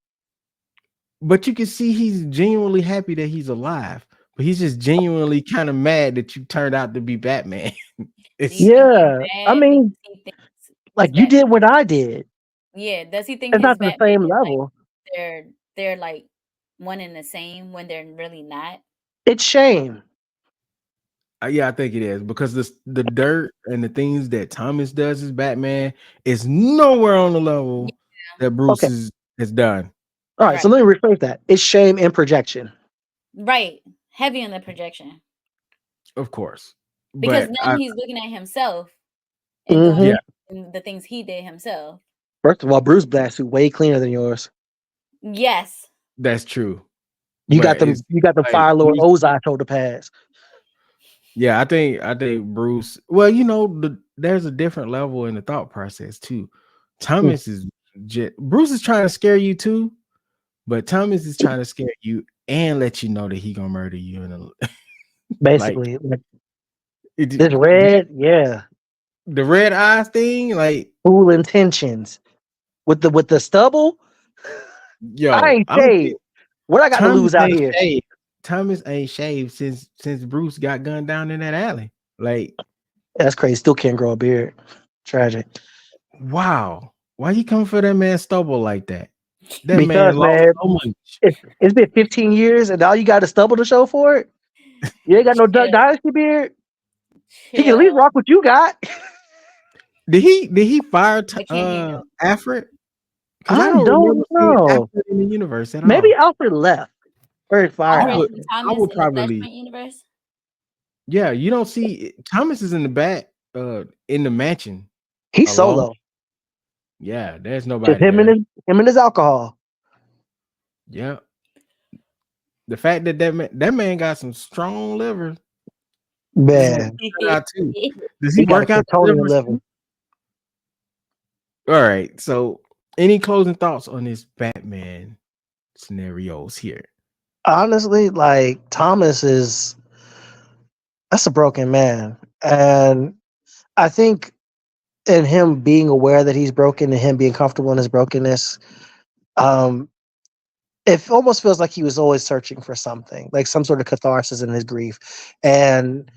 [SPEAKER 1] but you can see he's genuinely happy that he's alive. But he's just genuinely kind of mad that you turned out to be Batman.
[SPEAKER 3] Do you
[SPEAKER 1] It's
[SPEAKER 3] think he's
[SPEAKER 2] Yeah. I
[SPEAKER 3] bad because
[SPEAKER 2] mean,
[SPEAKER 3] he thinks his
[SPEAKER 2] like you did
[SPEAKER 3] Batman?
[SPEAKER 2] what I did.
[SPEAKER 3] Yeah. Does he think
[SPEAKER 2] It's
[SPEAKER 3] his
[SPEAKER 2] not to the
[SPEAKER 3] Batman
[SPEAKER 2] same
[SPEAKER 3] is like
[SPEAKER 2] level.
[SPEAKER 3] they're like one and the same when they're really not?
[SPEAKER 2] It's shame.
[SPEAKER 1] yeah, I think it is because the dirt and the things that Thomas does as Batman is nowhere on the level
[SPEAKER 3] Yeah.
[SPEAKER 1] that Bruce
[SPEAKER 2] Okay.
[SPEAKER 1] has done.
[SPEAKER 2] All right.
[SPEAKER 3] Right.
[SPEAKER 2] So let me rephrase that. It's shame and projection.
[SPEAKER 3] Right. Heavy on the projection.
[SPEAKER 1] Of course.
[SPEAKER 3] Because
[SPEAKER 1] But
[SPEAKER 3] now he's looking at himself and doing
[SPEAKER 2] Hmm
[SPEAKER 1] yeah,
[SPEAKER 3] the things he did himself.
[SPEAKER 2] First of all, Bruce Black suit way cleaner than yours.
[SPEAKER 3] Yes.
[SPEAKER 1] that's true.
[SPEAKER 2] You got
[SPEAKER 1] But
[SPEAKER 2] them.
[SPEAKER 1] it's
[SPEAKER 2] You got the
[SPEAKER 1] like
[SPEAKER 2] Fire Lord Ozai shoulder pads.
[SPEAKER 1] yeah, I think Bruce. Well, there's a different level in the thought process too.
[SPEAKER 2] Mm.
[SPEAKER 1] Thomas is Bruce is trying to scare you too, but Thomas is trying to scare you and let you know that he gonna murder you. Like
[SPEAKER 2] Basically, like
[SPEAKER 1] it,
[SPEAKER 2] this red, yeah,
[SPEAKER 1] the red eyes thing. Like
[SPEAKER 2] full intentions with the stubble. I
[SPEAKER 1] yo,
[SPEAKER 2] ain't
[SPEAKER 1] I don't think
[SPEAKER 2] shaved. What I got to
[SPEAKER 1] Thomas
[SPEAKER 2] lose out
[SPEAKER 1] ain't
[SPEAKER 2] here?
[SPEAKER 1] shaved. Thomas ain't shaved since Bruce got gunned down in that alley. Like,
[SPEAKER 2] That's crazy. Still can't grow a beard. Tragic.
[SPEAKER 1] wow. Why you coming for that man's stubble like that? That man
[SPEAKER 2] Because
[SPEAKER 1] lost
[SPEAKER 2] man,
[SPEAKER 1] so much.
[SPEAKER 2] it's been 15 years and now you got a stubble to show for it. You ain't got no
[SPEAKER 3] Chill,
[SPEAKER 2] dynasty beard. He can at least
[SPEAKER 3] chill.
[SPEAKER 2] rock what you got.
[SPEAKER 1] Did he fire
[SPEAKER 3] I can't hear him.
[SPEAKER 1] Alfred? Because I
[SPEAKER 2] I
[SPEAKER 1] don't remember
[SPEAKER 2] don't
[SPEAKER 1] seeing
[SPEAKER 2] know.
[SPEAKER 1] Alfred in the universe at
[SPEAKER 2] Maybe
[SPEAKER 1] all.
[SPEAKER 2] Alfred left or he
[SPEAKER 1] I
[SPEAKER 2] fired
[SPEAKER 3] Alfred
[SPEAKER 1] would
[SPEAKER 3] and
[SPEAKER 2] Alfred.
[SPEAKER 1] I
[SPEAKER 3] Thomas
[SPEAKER 1] would
[SPEAKER 3] in the
[SPEAKER 1] probably
[SPEAKER 3] Flashpoint universe.
[SPEAKER 1] yeah, you don't see Thomas is in the back in the mansion
[SPEAKER 2] He's
[SPEAKER 1] alone.
[SPEAKER 2] solo.
[SPEAKER 1] Yeah, there's
[SPEAKER 2] Just
[SPEAKER 1] nobody there.
[SPEAKER 2] him and his alcohol.
[SPEAKER 1] Yeah. The fact that that man got some strong liver. Just want to
[SPEAKER 2] Man,
[SPEAKER 1] point that out too. Does he
[SPEAKER 2] he got a
[SPEAKER 1] work out the
[SPEAKER 2] Kryptonian
[SPEAKER 1] livers
[SPEAKER 2] liver.
[SPEAKER 1] too? All right. So, any closing thoughts on this Batman scenarios here?
[SPEAKER 2] Honestly, like Thomas is that's a broken man. And I think in him being aware that he's broken and him being comfortable in his brokenness, um, it almost feels like he was always searching for something, like some sort of catharsis in his grief. And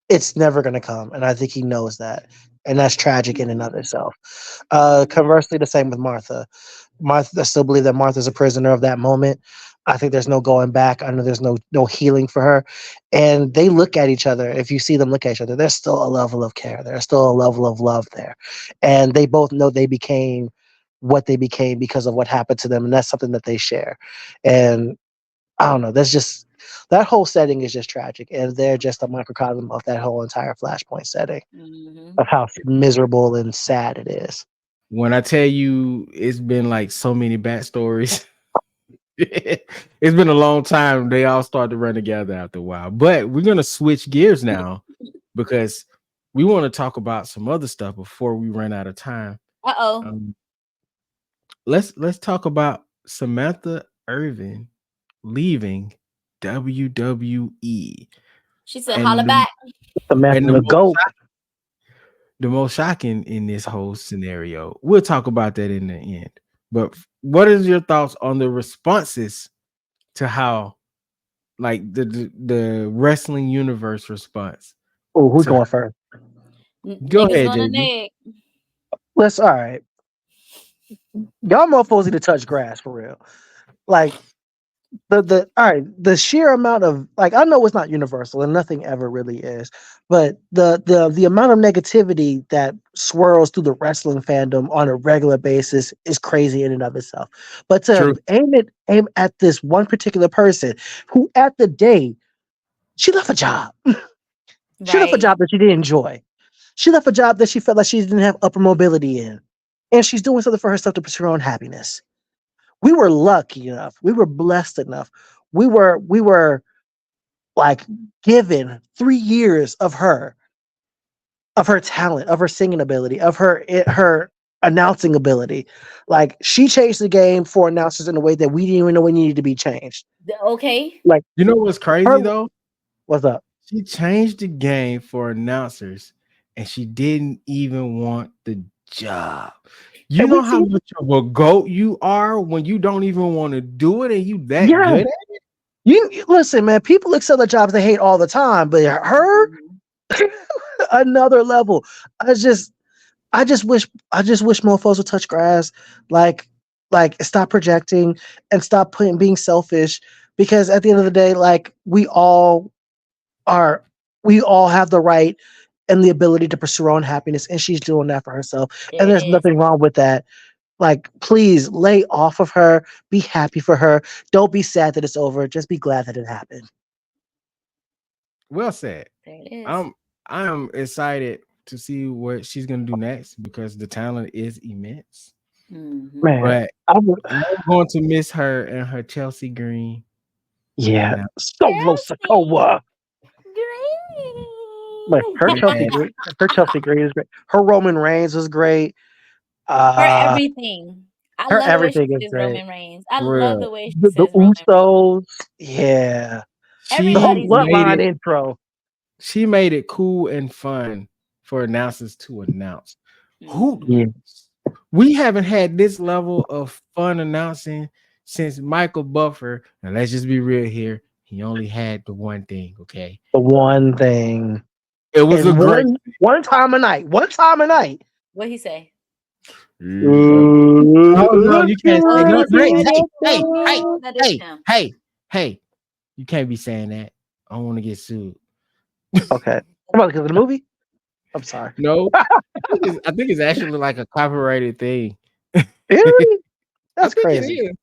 [SPEAKER 2] it's never gonna come. And I think he knows that. And that's tragic in and of itself. Conversely, the same with Martha. Martha, I still believe that Martha's a prisoner of that moment. I think there's no going back. I know there's no healing for her. And they look at each other. If you see them look at each other, there's still a level of care. There's still a level of love there. And they both know they became what they became because of what happened to them. And that's something that they share. And I don't know. That's just that whole setting is just tragic. And they're just a microcosm of that whole entire Flashpoint setting
[SPEAKER 3] Mm-hmm.
[SPEAKER 2] of how miserable and sad it is.
[SPEAKER 1] When I tell you it's been like so many bat stories, it's been a long time. They all start to run together after a while. But we're gonna switch gears now because we want to talk about some other stuff before we run out of time.
[SPEAKER 3] Uh-oh.
[SPEAKER 1] Um, let's talk about Samantha Irvin leaving WWE.
[SPEAKER 3] She said, holla
[SPEAKER 1] And
[SPEAKER 3] back.
[SPEAKER 2] Samantha
[SPEAKER 1] and
[SPEAKER 2] the goat.
[SPEAKER 1] the most shocking in this whole scenario, we'll talk about that in the end. But what is your thoughts on the responses to how like the wrestling universe response
[SPEAKER 2] Oh, who's
[SPEAKER 1] to
[SPEAKER 2] going first?
[SPEAKER 1] go
[SPEAKER 3] Niggas
[SPEAKER 1] ahead,
[SPEAKER 3] gonna
[SPEAKER 1] JB.
[SPEAKER 3] neg.
[SPEAKER 2] Let's all right. Y'all motherfuckers need to touch grass for real. Like the all right, the sheer amount of like I know it's not universal and nothing ever really is, but the amount of negativity that swirls through the wrestling fandom on a regular basis is crazy in and of itself. But
[SPEAKER 1] True.
[SPEAKER 2] to aim at this one particular person who at the day she left a job. She left a
[SPEAKER 3] Right.
[SPEAKER 2] job that she didn't enjoy. She left a job that she felt like she didn't have upper mobility in. And she's doing something for herself to pursue her own happiness. We were lucky enough. We were blessed enough. We were like given 3 years of her talent, of her singing ability, of her announcing ability. Like she changed the game for announcers in a way that we didn't even know we needed to be changed.
[SPEAKER 3] Okay.
[SPEAKER 2] Like
[SPEAKER 1] You know what's
[SPEAKER 2] her,
[SPEAKER 1] crazy though?
[SPEAKER 2] what's up?
[SPEAKER 1] She changed the game for announcers and she didn't even want the job. You
[SPEAKER 2] And we
[SPEAKER 1] know how
[SPEAKER 2] see,
[SPEAKER 1] much of a goat you are when you don't even want to do it and you that
[SPEAKER 2] yeah,
[SPEAKER 1] good at it?
[SPEAKER 2] you listen, man. People excel at jobs they hate all the time, but her
[SPEAKER 3] Mhm.
[SPEAKER 2] another level. I just I just wish more folks would touch grass, like stop projecting and stop being selfish. Because at the end of the day, like are we all have the right and the ability to pursue our own happiness, and she's doing that for herself.
[SPEAKER 3] There
[SPEAKER 2] And
[SPEAKER 3] it
[SPEAKER 2] there's
[SPEAKER 3] is.
[SPEAKER 2] nothing wrong with that. Like, please lay off of her. Be happy for her. Don't be sad that it's over. Just be glad that it happened.
[SPEAKER 1] Well said.
[SPEAKER 3] There it is.
[SPEAKER 1] I'm excited to see what she's gonna do next because the talent is immense.
[SPEAKER 3] Mm-hmm.
[SPEAKER 2] Man,
[SPEAKER 1] But
[SPEAKER 2] I would,
[SPEAKER 1] I'm going to miss her and her Chelsea Green.
[SPEAKER 2] yeah,
[SPEAKER 1] And
[SPEAKER 2] Solo Sokoa. Like her Chelsea
[SPEAKER 1] man,
[SPEAKER 2] Green, her Chelsea Green is great. Her Roman Reigns was great.
[SPEAKER 3] Her
[SPEAKER 2] Uh,
[SPEAKER 3] everything. I
[SPEAKER 2] her
[SPEAKER 3] love the way she
[SPEAKER 2] everything is
[SPEAKER 3] says
[SPEAKER 2] great.
[SPEAKER 3] Roman Reigns. I
[SPEAKER 1] for
[SPEAKER 3] love the
[SPEAKER 1] real,
[SPEAKER 3] way she
[SPEAKER 2] The
[SPEAKER 3] says Roman Reigns.
[SPEAKER 2] Usos, yeah. The whole
[SPEAKER 1] she
[SPEAKER 3] Everybody's
[SPEAKER 1] made
[SPEAKER 2] bloodline
[SPEAKER 1] it.
[SPEAKER 3] favorite.
[SPEAKER 2] intro.
[SPEAKER 1] She made it cool and fun for announcers to announce. Who
[SPEAKER 3] Mm-hmm.
[SPEAKER 2] Yeah,
[SPEAKER 1] we haven't had this level of fun announcing since Michael Buffer. And let's just be real here. He only had the one thing. Okay,
[SPEAKER 2] The one thing.
[SPEAKER 1] it was a
[SPEAKER 2] And
[SPEAKER 1] great.
[SPEAKER 2] one time a night. One time a night.
[SPEAKER 3] What he say?
[SPEAKER 1] Oh no, you can't say
[SPEAKER 3] Oh,
[SPEAKER 1] no.
[SPEAKER 3] he said that is
[SPEAKER 1] Hey,
[SPEAKER 3] him.
[SPEAKER 1] hey,
[SPEAKER 3] Oh, that is
[SPEAKER 1] hey,
[SPEAKER 3] him.
[SPEAKER 1] hey, hey! You can't be saying that. I don't want to get sued.
[SPEAKER 2] Okay. Come on, because of the movie? I'm sorry.
[SPEAKER 1] No, I think it's actually like a copyrighted thing.
[SPEAKER 2] Really?
[SPEAKER 1] I
[SPEAKER 2] That's
[SPEAKER 1] think it
[SPEAKER 2] crazy.
[SPEAKER 1] is.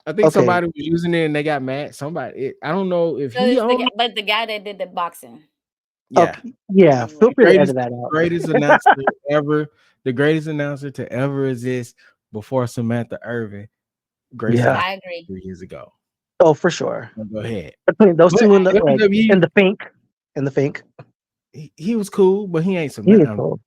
[SPEAKER 1] I think
[SPEAKER 2] Okay.
[SPEAKER 1] somebody was using it and they got mad. I don't know if
[SPEAKER 3] So
[SPEAKER 1] he
[SPEAKER 3] it's
[SPEAKER 1] owned it.
[SPEAKER 3] but the guy that did the boxing.
[SPEAKER 1] Yeah,
[SPEAKER 2] Okay. Yeah. Feel
[SPEAKER 3] Anyway,
[SPEAKER 2] free to edit that out.
[SPEAKER 1] greatest announcer ever, the greatest announcer to ever exist before Samantha Irvin graced
[SPEAKER 2] Yeah.
[SPEAKER 1] our
[SPEAKER 3] I agree.
[SPEAKER 1] 3 years ago.
[SPEAKER 2] Oh, for sure.
[SPEAKER 1] Go ahead.
[SPEAKER 2] Between those
[SPEAKER 1] But
[SPEAKER 2] two in the
[SPEAKER 1] WWE,
[SPEAKER 2] in the Fink. In the Fink.
[SPEAKER 1] he was cool, but he ain't
[SPEAKER 2] He was
[SPEAKER 1] Samantha.
[SPEAKER 2] cool.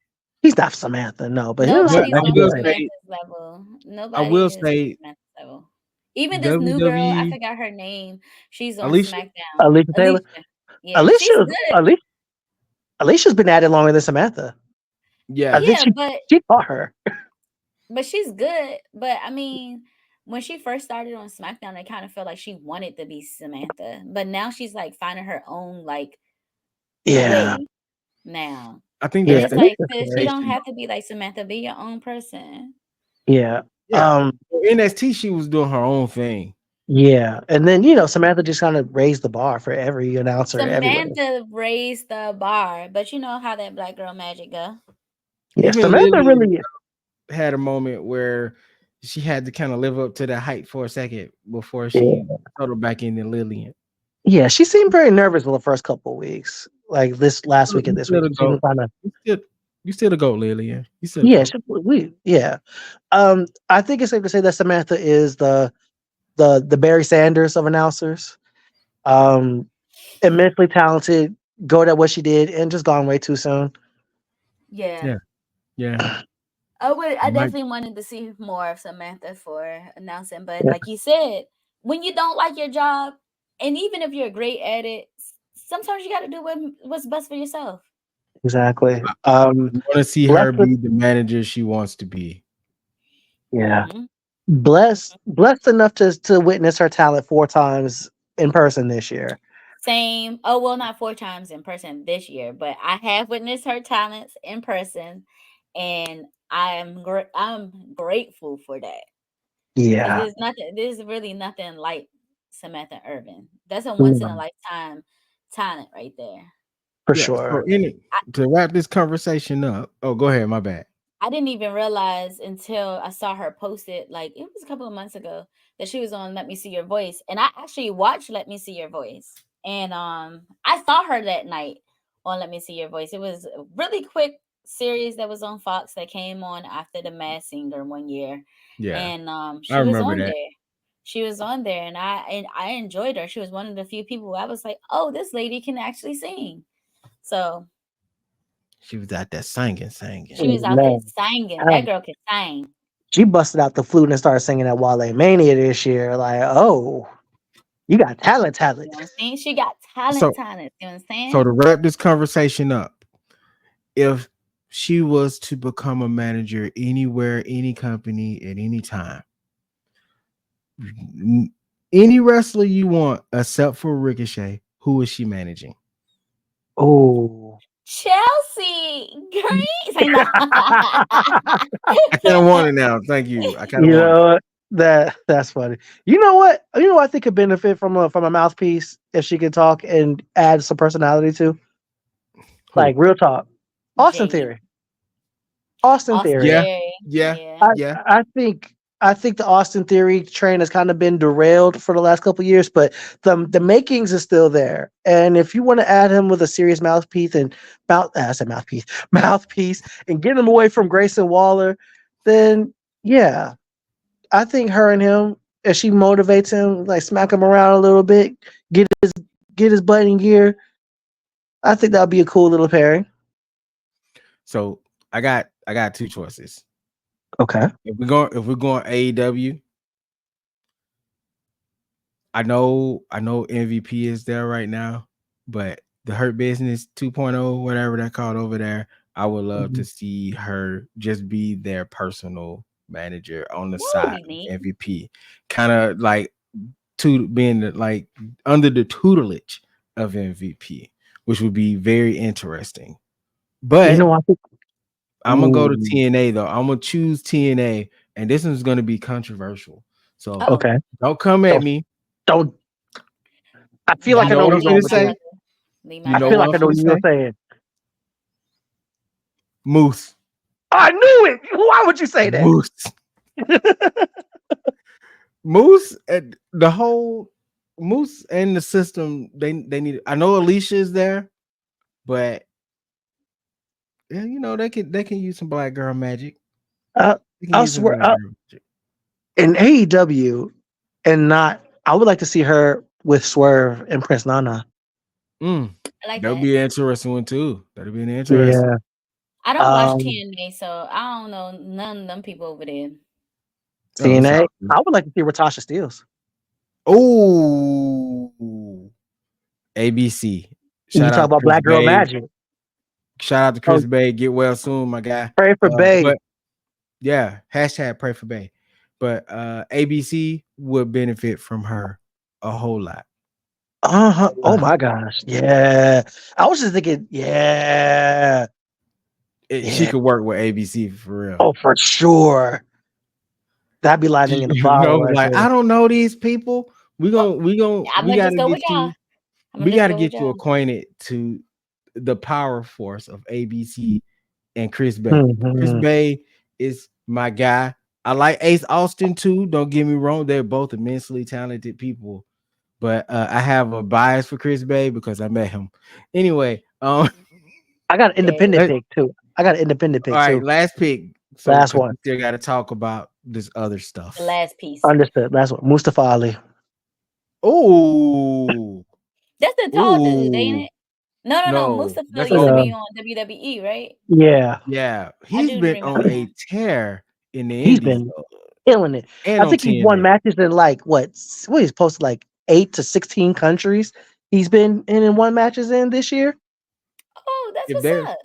[SPEAKER 2] He's not Samantha, no, but he was
[SPEAKER 1] But
[SPEAKER 3] Nobody's
[SPEAKER 1] I
[SPEAKER 2] like
[SPEAKER 3] on
[SPEAKER 1] will
[SPEAKER 2] good.
[SPEAKER 1] say,
[SPEAKER 3] Samantha's level.
[SPEAKER 1] I will
[SPEAKER 3] Nobody is on
[SPEAKER 1] say,
[SPEAKER 3] Samantha's level. Even this new girl, I
[SPEAKER 1] WWE,
[SPEAKER 3] forgot her name. She's on
[SPEAKER 1] Alicia.
[SPEAKER 3] SmackDown.
[SPEAKER 2] Alicia Taylor.
[SPEAKER 3] Alicia. Yeah, she's
[SPEAKER 2] Alicia
[SPEAKER 3] good.
[SPEAKER 2] Alicia Alicia's been at it longer than Samantha. I
[SPEAKER 1] Yeah,
[SPEAKER 2] think
[SPEAKER 3] Yeah,
[SPEAKER 2] she taught her.
[SPEAKER 3] but she's good. But I mean, when she first started on SmackDown, I kind of felt like she wanted to be Samantha. But now she's like finding her own like
[SPEAKER 2] Yeah.
[SPEAKER 3] way now.
[SPEAKER 1] I think
[SPEAKER 3] And
[SPEAKER 2] Yeah.
[SPEAKER 1] that's
[SPEAKER 3] it's
[SPEAKER 1] the
[SPEAKER 3] like,
[SPEAKER 2] Alicia's
[SPEAKER 3] sis, you
[SPEAKER 2] great.
[SPEAKER 3] don't
[SPEAKER 1] expectation.
[SPEAKER 3] have to be like Samantha. Be your own person.
[SPEAKER 2] Yeah.
[SPEAKER 1] Yeah, NXT, she was doing her own thing.
[SPEAKER 2] Yeah. And then, Samantha just kind of raised the bar for every announcer everywhere.
[SPEAKER 3] Samantha raised the bar, but you know how that black girl magic go.
[SPEAKER 2] Yeah.
[SPEAKER 1] Even
[SPEAKER 2] Samantha
[SPEAKER 1] Lillian
[SPEAKER 2] really
[SPEAKER 1] had a moment where she had to kind of live up to that height for a second before she
[SPEAKER 2] yeah.
[SPEAKER 1] settled back into Lillian.
[SPEAKER 2] Yeah, she seemed very nervous for the first couple of weeks. Like this last week and
[SPEAKER 1] You
[SPEAKER 2] this
[SPEAKER 1] still
[SPEAKER 2] week.
[SPEAKER 1] the
[SPEAKER 2] She seemed
[SPEAKER 1] goat.
[SPEAKER 2] kind of
[SPEAKER 1] You still the goat, Lillian. You still the
[SPEAKER 2] yeah,
[SPEAKER 1] goat.
[SPEAKER 2] yeah. I think it's safe to say that Samantha is the Barry Sanders of announcers. Um, immensely talented, good at what she did, and just gone way too soon.
[SPEAKER 3] Yeah.
[SPEAKER 1] Yeah, yeah.
[SPEAKER 3] I
[SPEAKER 1] Mike,
[SPEAKER 3] definitely wanted to see more of Samantha for announcing, but
[SPEAKER 2] Yeah,
[SPEAKER 3] like you said, when you don't like your job, and even if you're great at it, sometimes you got to do what's best for yourself.
[SPEAKER 2] exactly.
[SPEAKER 1] you want to see her
[SPEAKER 2] Blessed,
[SPEAKER 1] be the manager she wants to be.
[SPEAKER 2] yeah,
[SPEAKER 3] Hmm.
[SPEAKER 2] blessed enough to witness her talent 4 times in person this year.
[SPEAKER 3] Same. Oh well, not 4 times in person this year, but I have witnessed her talents in person, and I'm grateful for that because
[SPEAKER 2] Yeah,
[SPEAKER 3] there's nothing. There's really nothing like Samantha Irvin. That's a once in a
[SPEAKER 2] no,
[SPEAKER 3] lifetime talent right there.
[SPEAKER 2] for
[SPEAKER 1] Yeah. So
[SPEAKER 2] sure.
[SPEAKER 1] to wrap this conversation up. Oh, go ahead. My bad.
[SPEAKER 3] I didn't even realize until I saw her post it, like it was a couple of months ago, that she was on Let Me See Your Voice. And I actually watched Let Me See Your Voice. And I saw her that night on Let Me See Your Voice. It was a really quick series that was on Fox that came on after The Masked Singer one year.
[SPEAKER 1] Yeah,
[SPEAKER 3] And
[SPEAKER 1] I
[SPEAKER 3] she was
[SPEAKER 1] remember
[SPEAKER 3] on
[SPEAKER 1] that.
[SPEAKER 3] there. She was on there and I enjoyed her. She was one of the few people I was like, oh, this lady can actually sing. So
[SPEAKER 1] She was out there singing,
[SPEAKER 3] she was out there
[SPEAKER 2] Man,
[SPEAKER 3] singing. That
[SPEAKER 2] um,
[SPEAKER 3] girl can sing.
[SPEAKER 2] she busted out the flute and started singing at Wale Mania this year. Like, oh, you got talent,
[SPEAKER 3] You
[SPEAKER 2] talent.
[SPEAKER 3] know what I'm saying? She got talent,
[SPEAKER 1] So,
[SPEAKER 3] talent. You know what I'm
[SPEAKER 1] so
[SPEAKER 3] saying?
[SPEAKER 1] to wrap this conversation up, if she was to become a manager anywhere, any company, at any time, any wrestler you want, except for Ricochet, who is she managing?
[SPEAKER 2] Oh.
[SPEAKER 3] Chelsea Green. Say no.
[SPEAKER 1] I kind of want it now. Thank you. I kind of
[SPEAKER 2] You
[SPEAKER 1] want it.
[SPEAKER 2] know what? That's funny. You know what? You know what I think could benefit from a mouthpiece if she could talk and add some personality to?
[SPEAKER 1] Who?
[SPEAKER 2] Like real talk. Austin
[SPEAKER 3] Jade.
[SPEAKER 2] Theory. Austin
[SPEAKER 3] Austin
[SPEAKER 2] Theory.
[SPEAKER 1] Yeah,
[SPEAKER 3] Theory.
[SPEAKER 1] yeah,
[SPEAKER 3] Yeah.
[SPEAKER 2] I
[SPEAKER 1] yeah.
[SPEAKER 2] I think the Austin Theory train has kind of been derailed for the last couple of years, but the makings is still there. And if you want to add him with a serious mouthpiece and I said mouthpiece, mouthpiece, and get him away from Grayson Waller, then yeah, I think her and him, if she motivates him, like smack him around a little bit, get his butt in gear, I think that'd be a cool little pairing.
[SPEAKER 1] So I got two choices.
[SPEAKER 2] Okay.
[SPEAKER 1] If we're going AEW, I know MVP is there right now, but the Hurt Business 2.0, whatever that called over there, I would love to
[SPEAKER 2] Mhm.
[SPEAKER 1] see her just be their personal manager on the
[SPEAKER 3] That would
[SPEAKER 1] side
[SPEAKER 3] be
[SPEAKER 1] of
[SPEAKER 3] neat.
[SPEAKER 1] MVP. Kind of like being like under the tutelage of MVP, which would be very interesting.
[SPEAKER 2] You
[SPEAKER 1] But
[SPEAKER 2] know, I think.
[SPEAKER 1] I'm gonna go to
[SPEAKER 2] Ooh,
[SPEAKER 1] TNA though. I'm gonna choose TNA, and this one's gonna be controversial. So
[SPEAKER 3] Oh,
[SPEAKER 2] okay.
[SPEAKER 1] don't come at
[SPEAKER 2] Don't
[SPEAKER 1] me.
[SPEAKER 2] don't. I feel
[SPEAKER 1] You
[SPEAKER 2] like I
[SPEAKER 3] gotta
[SPEAKER 1] know
[SPEAKER 2] know
[SPEAKER 1] what
[SPEAKER 2] what
[SPEAKER 1] I'm
[SPEAKER 2] you're
[SPEAKER 3] leave
[SPEAKER 2] going
[SPEAKER 1] finna
[SPEAKER 2] to
[SPEAKER 3] my
[SPEAKER 2] say.
[SPEAKER 1] say.
[SPEAKER 3] brother. Leave my
[SPEAKER 1] You
[SPEAKER 2] I
[SPEAKER 1] know
[SPEAKER 2] feel
[SPEAKER 1] what
[SPEAKER 3] brother.
[SPEAKER 2] like
[SPEAKER 1] I'm
[SPEAKER 2] I know
[SPEAKER 1] finna
[SPEAKER 2] what you're
[SPEAKER 1] say.
[SPEAKER 2] saying.
[SPEAKER 1] Moose,
[SPEAKER 2] I knew it. Why would you say that?
[SPEAKER 1] Moose, Moose. And the whole Moose and the system. They need. I know Alicia is there, but yeah, they can use some black girl magic.
[SPEAKER 2] uh,
[SPEAKER 1] They can
[SPEAKER 2] I
[SPEAKER 1] use some
[SPEAKER 2] swear,
[SPEAKER 1] black girl magic.
[SPEAKER 2] in AEW, and not. I would like to see her with Swerve and Prince Nana.
[SPEAKER 1] Mm,
[SPEAKER 3] I like
[SPEAKER 1] that'll
[SPEAKER 3] that.
[SPEAKER 1] be an interesting one too. That'll be an interesting.
[SPEAKER 2] Yeah.
[SPEAKER 3] I don't watch
[SPEAKER 2] Um,
[SPEAKER 3] TNA, so I don't know none of them people over there.
[SPEAKER 1] Oh, it's
[SPEAKER 2] TNA.
[SPEAKER 1] all good.
[SPEAKER 2] I would like to see Ratasha Steels.
[SPEAKER 1] Oh, ABC.
[SPEAKER 2] You
[SPEAKER 1] Shout
[SPEAKER 2] talk
[SPEAKER 1] out to
[SPEAKER 2] about
[SPEAKER 1] Chris
[SPEAKER 2] Black Girl
[SPEAKER 1] Bay.
[SPEAKER 2] Magic.
[SPEAKER 1] Shout out to
[SPEAKER 2] Oh,
[SPEAKER 1] Chris Bay. Get well soon, my guy.
[SPEAKER 2] pray for Bay.
[SPEAKER 1] But yeah, hashtag pray for Bay. But ABC would benefit from her a whole lot.
[SPEAKER 2] Uh-huh. Oh
[SPEAKER 1] Uh,
[SPEAKER 2] my gosh. Yeah. I was just thinking, yeah.
[SPEAKER 1] she
[SPEAKER 2] Yeah.
[SPEAKER 1] could work with ABC for real.
[SPEAKER 2] Oh, for sure. That'd be lightning in the bottle right
[SPEAKER 1] Like I
[SPEAKER 2] there.
[SPEAKER 1] don't know these people.
[SPEAKER 3] Oh, I'm
[SPEAKER 1] We
[SPEAKER 3] gonna just
[SPEAKER 1] gotta
[SPEAKER 3] go with
[SPEAKER 1] get
[SPEAKER 3] y'all.
[SPEAKER 1] you.
[SPEAKER 3] I'm gonna
[SPEAKER 1] We
[SPEAKER 3] just
[SPEAKER 1] gotta
[SPEAKER 3] go with
[SPEAKER 1] get you
[SPEAKER 3] y'all.
[SPEAKER 1] acquainted to the power force of ABC and Chris Bay. Chris
[SPEAKER 2] Hmm.
[SPEAKER 1] Bay is my guy. I like Ace Austin too. Don't get me wrong; they're both immensely talented people. But I have a bias for Chris Bay because I met him. Anyway,
[SPEAKER 2] I got an independent
[SPEAKER 1] all
[SPEAKER 2] pick too. I got an independent pick
[SPEAKER 1] right,
[SPEAKER 2] too.
[SPEAKER 1] last pick. So
[SPEAKER 2] Last
[SPEAKER 1] because
[SPEAKER 2] one.
[SPEAKER 1] we still got to talk about this other
[SPEAKER 3] The
[SPEAKER 1] stuff.
[SPEAKER 3] last piece.
[SPEAKER 2] Understood. Last one. Mustafa Ali.
[SPEAKER 1] Oh,
[SPEAKER 3] That's the tall dude, ain't
[SPEAKER 1] oh,
[SPEAKER 3] it? No, no, no.
[SPEAKER 1] no,
[SPEAKER 3] Mustafa
[SPEAKER 1] that's
[SPEAKER 3] used to
[SPEAKER 2] Yeah.
[SPEAKER 3] be
[SPEAKER 1] OD.
[SPEAKER 3] on WWE, right?
[SPEAKER 2] Yeah.
[SPEAKER 1] Yeah,
[SPEAKER 3] I
[SPEAKER 1] he's
[SPEAKER 3] do
[SPEAKER 1] been on
[SPEAKER 3] remember
[SPEAKER 1] a
[SPEAKER 3] him.
[SPEAKER 1] tear in the
[SPEAKER 2] He's
[SPEAKER 1] Indies
[SPEAKER 2] been killing it.
[SPEAKER 1] and
[SPEAKER 2] I
[SPEAKER 1] on
[SPEAKER 2] think he's won
[SPEAKER 1] TNA.
[SPEAKER 2] matches in like what he's posted like 8 to 16 countries. He's been in won matches in this year.
[SPEAKER 3] Oh, that's
[SPEAKER 1] If
[SPEAKER 3] what's
[SPEAKER 1] there's
[SPEAKER 3] up.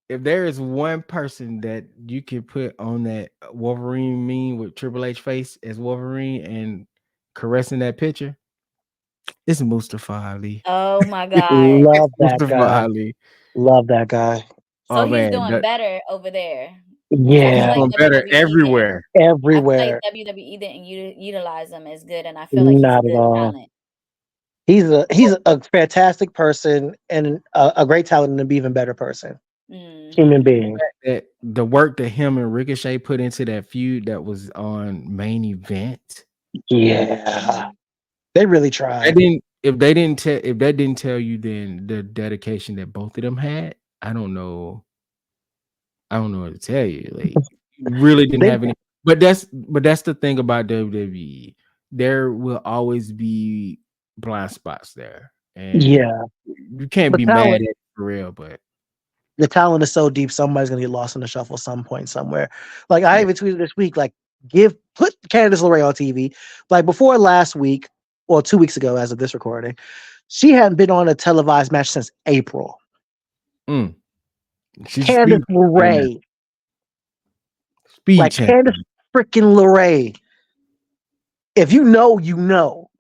[SPEAKER 1] if there is one person that you can put on that Wolverine meme with Triple H face as Wolverine and caressing that picture, it's Mustafa Ali.
[SPEAKER 3] Oh my God.
[SPEAKER 1] It's
[SPEAKER 2] Love that
[SPEAKER 1] Mustafa
[SPEAKER 2] guy.
[SPEAKER 1] Ali.
[SPEAKER 2] Love that guy.
[SPEAKER 3] So
[SPEAKER 1] Oh
[SPEAKER 3] he's
[SPEAKER 1] man,
[SPEAKER 3] doing better over there. Because I
[SPEAKER 1] he's
[SPEAKER 3] feel
[SPEAKER 2] Yeah.
[SPEAKER 3] like
[SPEAKER 1] doing better
[SPEAKER 3] WWE didn't.
[SPEAKER 1] everywhere.
[SPEAKER 3] I feel like
[SPEAKER 2] Everywhere.
[SPEAKER 3] WWE didn't utilize him as good, and I feel like he's a
[SPEAKER 2] Not at
[SPEAKER 3] good
[SPEAKER 2] all.
[SPEAKER 3] talent.
[SPEAKER 2] He's a fantastic person and a great talent and an even better person. Human
[SPEAKER 3] Hmm.
[SPEAKER 2] being.
[SPEAKER 1] That the work that him and Ricochet put into that feud that was on main event.
[SPEAKER 2] Yeah. They really
[SPEAKER 1] That
[SPEAKER 2] tried.
[SPEAKER 1] didn't if that didn't tell you then the dedication that both of them had, I don't know. I don't know what to tell you. Like you really didn't
[SPEAKER 2] They
[SPEAKER 1] have any, but that's the thing about WWE. There will always be blind spots there. And
[SPEAKER 2] yeah.
[SPEAKER 1] you can't
[SPEAKER 2] The
[SPEAKER 1] be mad
[SPEAKER 2] talent
[SPEAKER 1] at it for real, but
[SPEAKER 2] the talent is so deep, somebody's gonna get lost in the shuffle some point somewhere. Like I
[SPEAKER 1] yeah.
[SPEAKER 2] even tweeted this week, like put Candice LeRae on TV. Like before last week, or 2 weeks ago, as of this recording, she hadn't been on a televised match since April.
[SPEAKER 1] Mm, she's a
[SPEAKER 2] Candice
[SPEAKER 1] speed champion now.
[SPEAKER 2] LeRae,
[SPEAKER 1] Speed
[SPEAKER 2] like Candice
[SPEAKER 1] champion.
[SPEAKER 2] freaking LeRae. If you know, you know.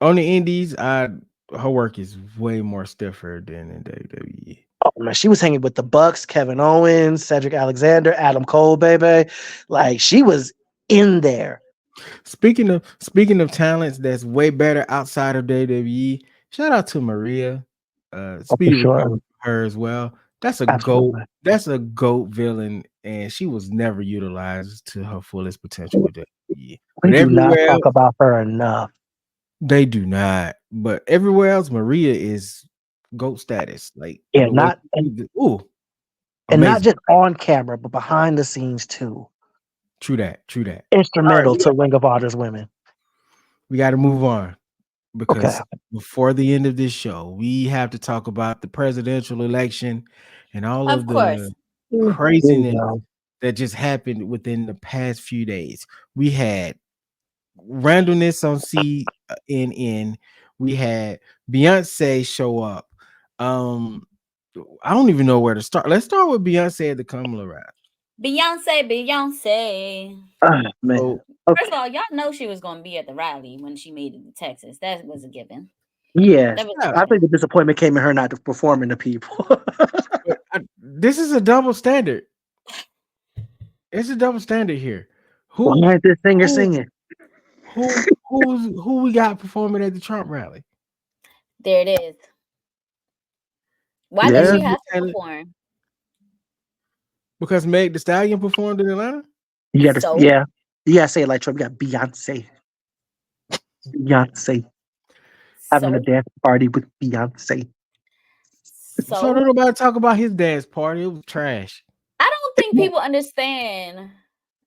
[SPEAKER 1] On the indies, her work is way more stiffer than in WWE.
[SPEAKER 2] Oh man, she was hanging with the Bucks, Kevin Owens, Cedric Alexander, Adam Cole, baby. Like she was in there.
[SPEAKER 1] Speaking of talents that's way better outside of WWE, shout out to Maria.
[SPEAKER 2] Oh, for
[SPEAKER 1] Speedy
[SPEAKER 2] sure.
[SPEAKER 1] recovery for her as well. That's a goat.
[SPEAKER 2] Absolutely.
[SPEAKER 1] That's a goat villain, and she was never utilized to her fullest potential with WWE.
[SPEAKER 2] We
[SPEAKER 1] But
[SPEAKER 2] do not
[SPEAKER 1] everywhere
[SPEAKER 2] talk
[SPEAKER 1] else,
[SPEAKER 2] about her enough.
[SPEAKER 1] they do not. But everywhere else, Maria is goat status. Like
[SPEAKER 2] Yeah,
[SPEAKER 1] the way
[SPEAKER 2] not
[SPEAKER 1] ooh,
[SPEAKER 2] and not
[SPEAKER 1] amazing.
[SPEAKER 2] just on camera, but behind the scenes too.
[SPEAKER 1] True that. True that. All right,
[SPEAKER 2] Instrumental to Ring of Honor's women.
[SPEAKER 1] we got to move on.
[SPEAKER 2] Okay.
[SPEAKER 1] Because before the end of this show, we have to talk about the presidential election and all
[SPEAKER 3] Of
[SPEAKER 1] of the
[SPEAKER 3] course.
[SPEAKER 2] Here we
[SPEAKER 1] craziness
[SPEAKER 2] go.
[SPEAKER 1] that just happened within the past few days. We had randomness on CNN. We had Beyonce show up. Um, I don't even know where to start. Let's start with Beyonce at the Kamala rally.
[SPEAKER 3] Beyonce.
[SPEAKER 2] Man.
[SPEAKER 1] So
[SPEAKER 3] First
[SPEAKER 2] Okay.
[SPEAKER 3] of all, y'all know she was gonna be at the rally when she made it to Texas. That was a given.
[SPEAKER 2] Yeah.
[SPEAKER 3] That was a
[SPEAKER 1] yeah,
[SPEAKER 2] I think
[SPEAKER 3] given.
[SPEAKER 2] the disappointment came in her not performing to people.
[SPEAKER 1] but this is a double standard. It's a double standard here. Who
[SPEAKER 2] Why ain't this singer
[SPEAKER 1] who
[SPEAKER 2] singing?
[SPEAKER 1] who we got performing at the Trump rally?
[SPEAKER 3] There it is. Why did
[SPEAKER 2] Yeah.
[SPEAKER 3] she
[SPEAKER 1] Elizabeth
[SPEAKER 3] have to
[SPEAKER 1] Taylor,
[SPEAKER 3] perform?
[SPEAKER 1] because Meg the Stallion performed in Atlanta.
[SPEAKER 2] You got to,
[SPEAKER 3] So,
[SPEAKER 2] yeah. You got to say it like Trump. You got Beyonce. Beyonce. Having a
[SPEAKER 3] so,
[SPEAKER 2] dance party with Beyonce.
[SPEAKER 1] So don't
[SPEAKER 3] so.
[SPEAKER 1] nobody talk about his dance party. It was trash.
[SPEAKER 3] I don't think people understand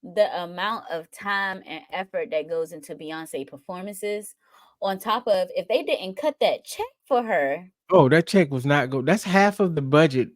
[SPEAKER 3] the amount of time and effort that goes into Beyonce performances. On top of if they didn't cut that check for her,
[SPEAKER 1] Oh, that check was not good. That's half of the budget.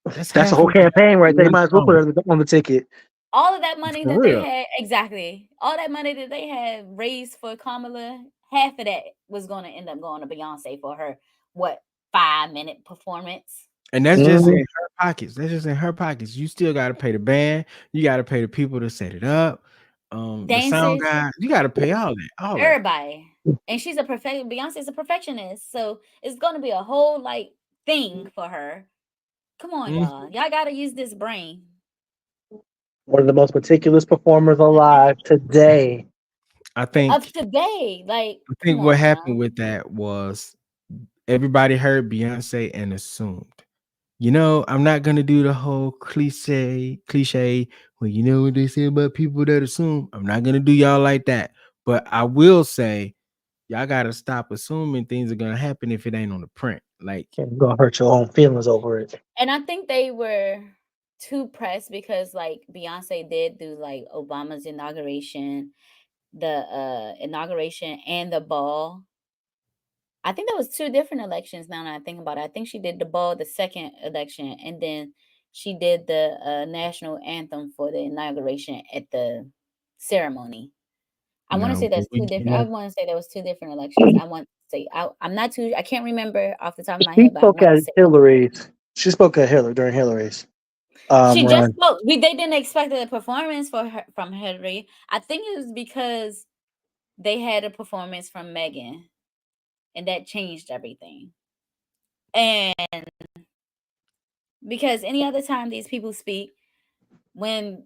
[SPEAKER 1] That's
[SPEAKER 2] That's the
[SPEAKER 1] half
[SPEAKER 2] whole
[SPEAKER 1] of the
[SPEAKER 2] campaign right there. You
[SPEAKER 1] one
[SPEAKER 2] might as well put
[SPEAKER 1] song.
[SPEAKER 2] her on the ticket.
[SPEAKER 3] all of that money
[SPEAKER 1] For
[SPEAKER 3] that they
[SPEAKER 1] real.
[SPEAKER 3] had, exactly, all that money that they had raised for Kamala, half of that was going to end up going to Beyonce for her, what, 5 minute performance?
[SPEAKER 1] And that's just in
[SPEAKER 2] Mhm.
[SPEAKER 1] her pockets. That's just in her pockets. You still got to pay the band. You got to pay the people to set it up. The sound
[SPEAKER 3] Dancers,
[SPEAKER 1] guy. You got to pay all that. All that.
[SPEAKER 3] everybody. And she's a Beyonce's a perfectionist. So it's going to be a whole like thing for her. Come on,
[SPEAKER 1] Mhm.
[SPEAKER 3] y'all. Y'all got to use this brain.
[SPEAKER 2] One of the most meticulous performers alive today.
[SPEAKER 1] I
[SPEAKER 3] Of
[SPEAKER 1] think.
[SPEAKER 3] today, like,
[SPEAKER 1] I
[SPEAKER 3] come
[SPEAKER 1] think what
[SPEAKER 3] on
[SPEAKER 1] happened
[SPEAKER 3] now.
[SPEAKER 1] with that was everybody heard Beyonce and assumed. I'm not gonna do the whole cliche. Well, you know what they say about people that assume. I'm not gonna do y'all like that. But I will say, y'all gotta stop assuming things are gonna happen if it ain't on the print. Like,
[SPEAKER 2] You're gonna hurt your own feelings over it.
[SPEAKER 3] And I think they were too pressed because like Beyonce did do like Obama's inauguration, the inauguration and the ball. I think that was two different elections now that I think about it. I think she did the ball the second election and then she did the national anthem for the inauguration at the ceremony. I want to
[SPEAKER 1] no,
[SPEAKER 3] say that's two different. I want to say that was two different elections. I want to say I'm not too. I can't remember off the top of my
[SPEAKER 2] She
[SPEAKER 3] head, but I
[SPEAKER 2] spoke
[SPEAKER 3] want to
[SPEAKER 2] at
[SPEAKER 3] say that.
[SPEAKER 2] Hillary's. She spoke at Hillary during Hillary's
[SPEAKER 3] She just
[SPEAKER 2] run.
[SPEAKER 3] spoke. They didn't expect a performance for her from Hillary. I think it was because they had a performance from Megan, and that changed everything. And because any other time these people speak, when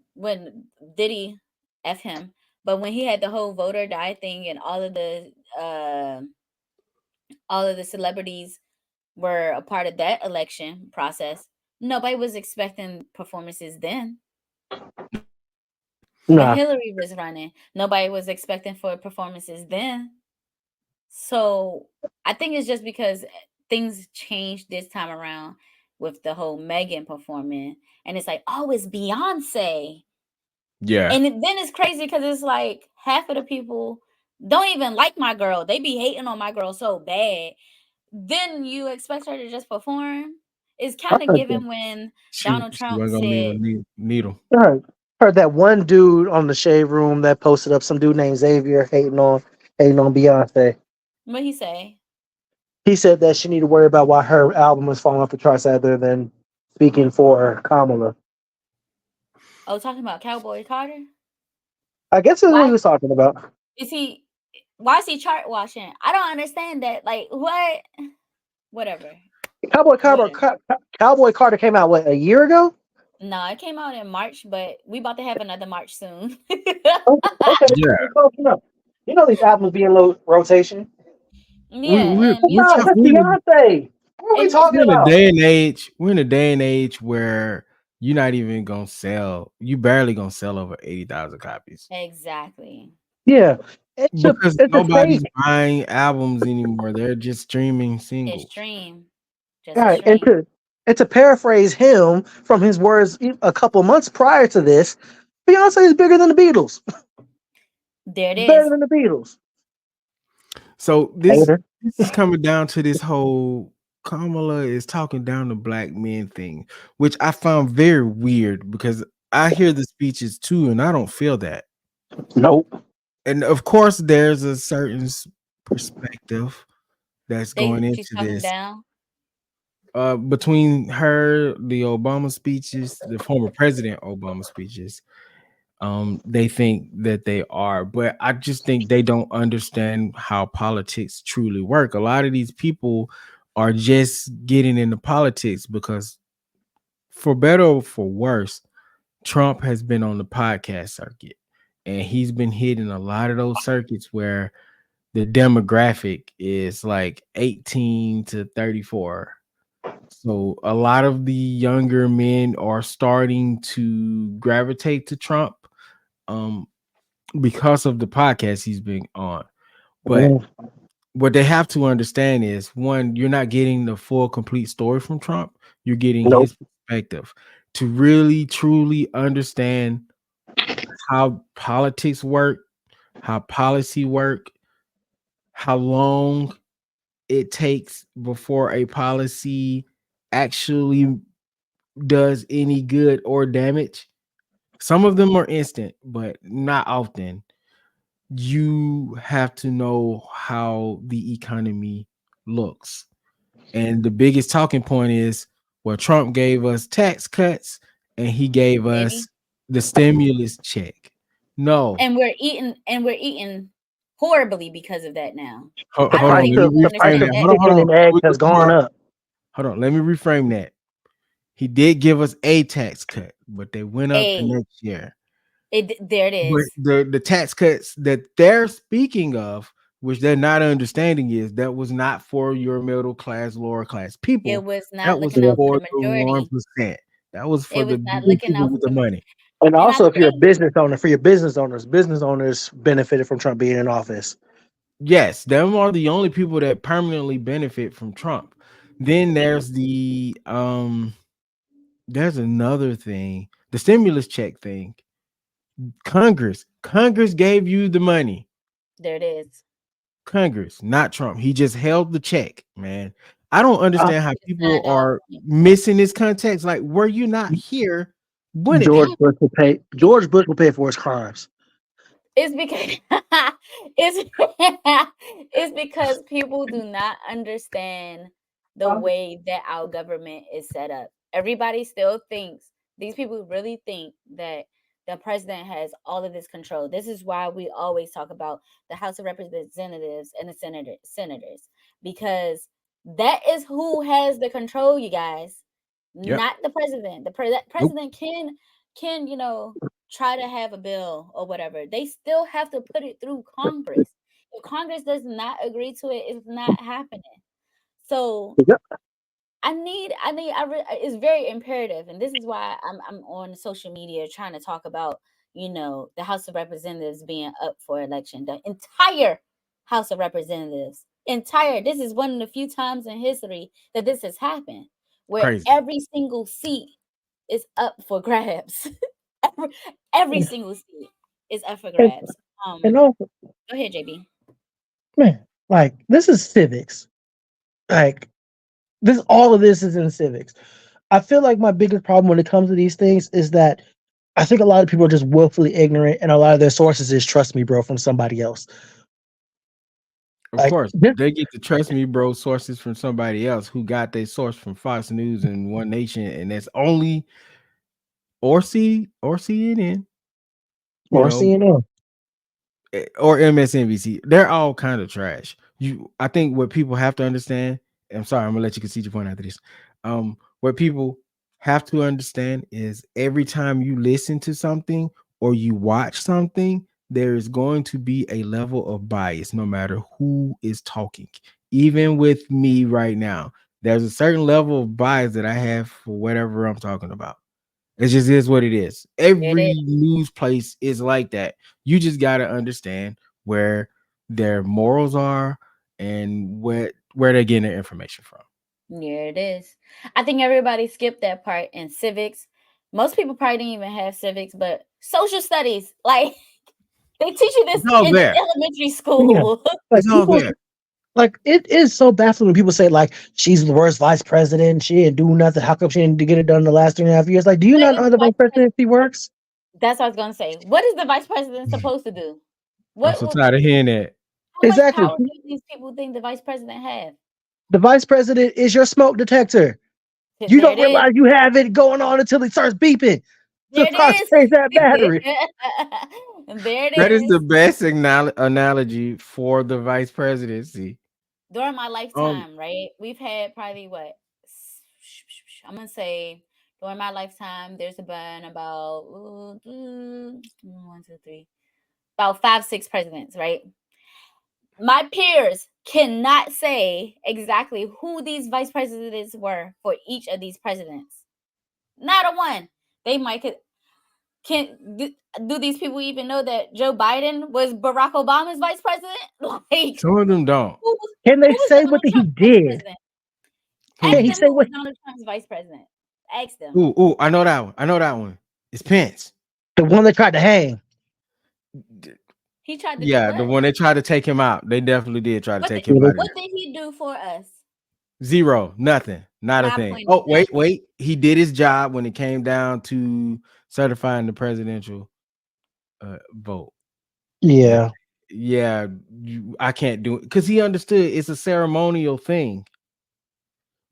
[SPEAKER 3] Diddy f him, but when he had the whole voter die thing and all of the celebrities were a part of that election process, nobody was expecting performances then. When
[SPEAKER 2] Nah,
[SPEAKER 3] Hillary was running, nobody was expecting for performances then. So I think it's just because things changed this time around with the whole Megan performing, and it's like, oh, it's Beyonce,
[SPEAKER 1] yeah,
[SPEAKER 3] and then it's crazy because it's like half of the people don't even like my girl. They be hating on my girl so bad. Then you expect her to just perform. It's
[SPEAKER 2] I
[SPEAKER 3] kind of
[SPEAKER 2] heard that.
[SPEAKER 3] given when
[SPEAKER 1] she
[SPEAKER 3] Donald
[SPEAKER 1] she
[SPEAKER 3] Trump
[SPEAKER 1] wasn't gonna leave
[SPEAKER 3] said,
[SPEAKER 1] a needle.
[SPEAKER 2] I heard that one dude on the shade room that posted up some dude named Xavier hating on Beyonce.
[SPEAKER 3] what he say?
[SPEAKER 2] He said that she need to worry about why her album is falling off the charts rather than speaking for Kamala.
[SPEAKER 3] Oh, talking about Cowboy Carter.
[SPEAKER 2] I guess that's what
[SPEAKER 3] Why
[SPEAKER 2] he was talking about.
[SPEAKER 3] is he? Why is he chart watching? I don't understand that. Like what? Whatever.
[SPEAKER 2] Cowboy Carter,
[SPEAKER 3] Whatever.
[SPEAKER 2] Cowboy Carter came out what, a year ago?
[SPEAKER 3] No, it came out in March, but we about to have another March soon.
[SPEAKER 2] Okay, okay,
[SPEAKER 1] Yeah,
[SPEAKER 2] it's close enough. You know these albums be in low rotation.
[SPEAKER 3] Yeah, and
[SPEAKER 1] we're
[SPEAKER 2] No,
[SPEAKER 3] because
[SPEAKER 2] that's
[SPEAKER 1] talking.
[SPEAKER 2] Beyonce. What are we
[SPEAKER 3] and
[SPEAKER 2] talking
[SPEAKER 1] We're in a
[SPEAKER 2] about?
[SPEAKER 1] day and age. We're in a day and age where you're not even gonna sell. You barely gonna sell over 80,000 copies
[SPEAKER 3] exactly.
[SPEAKER 2] Yeah, it's a
[SPEAKER 1] because
[SPEAKER 2] it's a
[SPEAKER 1] nobody's
[SPEAKER 2] stage.
[SPEAKER 1] buying albums anymore. They're just streaming
[SPEAKER 3] It's
[SPEAKER 1] singles.
[SPEAKER 3] stream. Just a
[SPEAKER 2] Right, and
[SPEAKER 3] stream.
[SPEAKER 2] to paraphrase him from his words a couple months prior to this, Beyonce is bigger than the Beatles.
[SPEAKER 3] There it
[SPEAKER 2] Better
[SPEAKER 3] is.
[SPEAKER 2] than the Beatles.
[SPEAKER 1] So this
[SPEAKER 2] Hater.
[SPEAKER 1] this is coming down to this whole Kamala is talking down to black men thing, which I found very weird because I hear the speeches too, and I don't feel that.
[SPEAKER 2] Nope.
[SPEAKER 1] And of course, there's a certain perspective that's going
[SPEAKER 3] She's
[SPEAKER 1] into
[SPEAKER 3] talking
[SPEAKER 1] this.
[SPEAKER 3] down.
[SPEAKER 1] between her, the Obama speeches, the former President Obama speeches, they think that they are, but I just think they don't understand how politics truly work. A lot of these people are just getting into politics because, for better or for worse, Trump has been on the podcast circuit, and he's been hitting a lot of those circuits where the demographic is like 18 to 34. So a lot of the younger men are starting to gravitate to Trump um because of the podcast he's been on. But
[SPEAKER 2] Mm.
[SPEAKER 1] what they have to understand is, one, you're not getting the full complete story from Trump. You're getting
[SPEAKER 2] Nope.
[SPEAKER 1] his perspective. To really truly understand how politics work, how policy work, how long it takes before a policy actually does any good or damage. Some of them are instant, but not often. You have to know how the economy looks. And the biggest talking point is, well, Trump gave us tax cuts and he gave us
[SPEAKER 3] Maybe.
[SPEAKER 1] the stimulus check. No,
[SPEAKER 3] And we're eating horribly because of that now.
[SPEAKER 2] The
[SPEAKER 3] I
[SPEAKER 1] hold
[SPEAKER 3] don't
[SPEAKER 1] on.
[SPEAKER 2] price
[SPEAKER 3] think
[SPEAKER 1] Let me
[SPEAKER 2] of
[SPEAKER 3] people
[SPEAKER 2] the price
[SPEAKER 1] reframe
[SPEAKER 3] understand
[SPEAKER 2] of
[SPEAKER 1] that.
[SPEAKER 3] that.
[SPEAKER 1] Hold
[SPEAKER 2] chicken
[SPEAKER 1] on.
[SPEAKER 2] and
[SPEAKER 1] Before
[SPEAKER 2] eggs
[SPEAKER 1] we
[SPEAKER 2] has
[SPEAKER 1] go too
[SPEAKER 2] gone
[SPEAKER 1] far,
[SPEAKER 2] up.
[SPEAKER 1] hold on. Let me reframe that. He did give us a tax cut, but they went up the
[SPEAKER 3] A
[SPEAKER 1] next year.
[SPEAKER 3] there it
[SPEAKER 1] But
[SPEAKER 3] is.
[SPEAKER 1] the tax cuts that they're speaking of, which they're not understanding, is that was not for your middle class, lower class
[SPEAKER 3] It
[SPEAKER 1] people.
[SPEAKER 3] was not
[SPEAKER 1] That was
[SPEAKER 3] looking out for
[SPEAKER 1] for
[SPEAKER 3] the
[SPEAKER 1] the one
[SPEAKER 3] majority.
[SPEAKER 1] percent. That was for
[SPEAKER 3] It
[SPEAKER 1] the
[SPEAKER 3] was not
[SPEAKER 1] big
[SPEAKER 3] looking
[SPEAKER 1] people
[SPEAKER 3] out
[SPEAKER 1] with
[SPEAKER 3] for
[SPEAKER 1] the
[SPEAKER 3] the
[SPEAKER 1] money.
[SPEAKER 2] And
[SPEAKER 3] and I
[SPEAKER 2] also, if you're a
[SPEAKER 3] think
[SPEAKER 2] business owner, for your business owners benefited from Trump being in office.
[SPEAKER 1] Yes, them are the only people that permanently benefit from Trump. Then there's another thing, the stimulus check thing. Congress gave you the money.
[SPEAKER 3] there it is.
[SPEAKER 1] Congress, not Trump. He just held the check, man. I don't
[SPEAKER 2] Uh,
[SPEAKER 1] understand how
[SPEAKER 3] He just
[SPEAKER 1] people
[SPEAKER 3] signed off
[SPEAKER 1] are
[SPEAKER 3] on it.
[SPEAKER 1] missing this context. Like, were you not here when it
[SPEAKER 2] George
[SPEAKER 1] happened?
[SPEAKER 2] Bush will pay. George Bush will pay for his crimes.
[SPEAKER 3] It's because it's it's because people do not understand the way that our government is set up. Everybody still thinks, these people really think that the president has all of this control. This is why we always talk about the House of Representatives and the senators, because that is who has the control, you guys,
[SPEAKER 1] Yep.
[SPEAKER 3] not the president.
[SPEAKER 1] Nope.
[SPEAKER 3] President can try to have a bill or whatever. They still have to put it through Congress. If Congress does not agree to it, it's not happening. So
[SPEAKER 2] Yep.
[SPEAKER 3] it's very imperative, and this is why I'm on social media trying to talk about the House of Representatives being up for election. The entire House of Representatives, entire. This is one of the few times in history that this has happened, where
[SPEAKER 1] Crazy.
[SPEAKER 3] every single seat is up for grabs. every, every single seat is up for
[SPEAKER 2] And,
[SPEAKER 3] grabs.
[SPEAKER 2] and also,
[SPEAKER 3] Go ahead, JB.
[SPEAKER 2] man, like this is civics. Like this, all of this is in civics. I feel like my biggest problem when it comes to these things is that I think a lot of people are just willfully ignorant, and a lot of their sources is "trust me, bro" from somebody else.
[SPEAKER 1] Of
[SPEAKER 2] Like
[SPEAKER 1] course,
[SPEAKER 2] this,
[SPEAKER 1] they get to trust me, bro, sources from somebody else who got their source from Fox News and One Nation, and that's only or CNN, you
[SPEAKER 2] or
[SPEAKER 1] know,
[SPEAKER 2] CNN.
[SPEAKER 1] or MSNBC. They're all kind of trash. I think what people have to understand. I'm sorry, I'm gonna let you concede your point after this. What people have to understand is, every time you listen to something or you watch something, there is going to be a level of bias, no matter who is talking. Even with me right now, there's a certain level of bias that I have for whatever I'm talking about. It just is what it is.
[SPEAKER 3] There it is.
[SPEAKER 1] Every news place is like that. You just got to understand where their morals are and where they're getting their information from.
[SPEAKER 3] There it is. I think everybody skipped that part in civics. Most people probably didn't even have civics, but social studies, like they teach you this
[SPEAKER 1] It's all
[SPEAKER 3] in
[SPEAKER 1] there.
[SPEAKER 3] elementary
[SPEAKER 2] Yeah,
[SPEAKER 3] school.
[SPEAKER 2] like
[SPEAKER 1] It's all
[SPEAKER 2] people,
[SPEAKER 1] there.
[SPEAKER 2] like it is so baffling when people say like she's the worst vice president. She didn't do nothing. How come she didn't get it done in the last 3.5 years? Like, do you
[SPEAKER 3] What
[SPEAKER 2] not
[SPEAKER 3] is
[SPEAKER 2] know how
[SPEAKER 3] the
[SPEAKER 2] the vice
[SPEAKER 3] vice president?
[SPEAKER 2] presidency works?
[SPEAKER 3] That's what I was gonna say. What is the vice president supposed to do?
[SPEAKER 1] I'm
[SPEAKER 3] What,
[SPEAKER 1] so
[SPEAKER 3] what
[SPEAKER 1] tired of hearing that.
[SPEAKER 3] how much
[SPEAKER 2] Exactly.
[SPEAKER 3] power do these people think the vice president have?
[SPEAKER 2] The vice president is your smoke detector. You
[SPEAKER 3] There
[SPEAKER 2] don't
[SPEAKER 3] it is.
[SPEAKER 2] realize you have it going on until it starts beeping.
[SPEAKER 3] There
[SPEAKER 2] The
[SPEAKER 3] it
[SPEAKER 2] car
[SPEAKER 3] is.
[SPEAKER 2] saves that battery.
[SPEAKER 3] There it
[SPEAKER 1] That is the
[SPEAKER 3] is.
[SPEAKER 1] best analogy for the vice presidency.
[SPEAKER 3] During my
[SPEAKER 1] Um,
[SPEAKER 3] lifetime, right? We've had probably what? I'm gonna say during my lifetime, there's been about 1, 2, 3, about 5, 6 presidents, right? My peers cannot say exactly who these vice presidents were for each of these presidents. Not a one. They might could can do these people even know that Joe Biden was Barack Obama's vice president? Like
[SPEAKER 1] some of them don't.
[SPEAKER 2] Can
[SPEAKER 3] who
[SPEAKER 2] they
[SPEAKER 3] was
[SPEAKER 2] say what
[SPEAKER 3] Donald
[SPEAKER 2] he
[SPEAKER 3] Trump's vice
[SPEAKER 2] did?
[SPEAKER 3] president?
[SPEAKER 1] Who?
[SPEAKER 2] Can
[SPEAKER 3] Ask
[SPEAKER 2] he
[SPEAKER 3] them
[SPEAKER 2] say
[SPEAKER 3] who
[SPEAKER 2] what
[SPEAKER 3] was Donald Trump's vice president. Ask them.
[SPEAKER 1] Ooh, I know that one. I know that one. It's Pence.
[SPEAKER 2] the one that tried to hang?
[SPEAKER 3] He tried to do
[SPEAKER 1] Yeah, the
[SPEAKER 3] what?
[SPEAKER 1] one they tried to take him out. They definitely did try to
[SPEAKER 3] What did,
[SPEAKER 1] take him out of
[SPEAKER 3] what
[SPEAKER 1] there.
[SPEAKER 3] did he do for us?
[SPEAKER 1] Zero, nothing, not a
[SPEAKER 3] My
[SPEAKER 1] thing.
[SPEAKER 3] point is
[SPEAKER 1] Oh,
[SPEAKER 3] that
[SPEAKER 1] wait. He did his job when it came down to certifying the presidential vote. That,
[SPEAKER 2] Yeah.
[SPEAKER 1] yeah, I can't do it because he understood it's a ceremonial thing.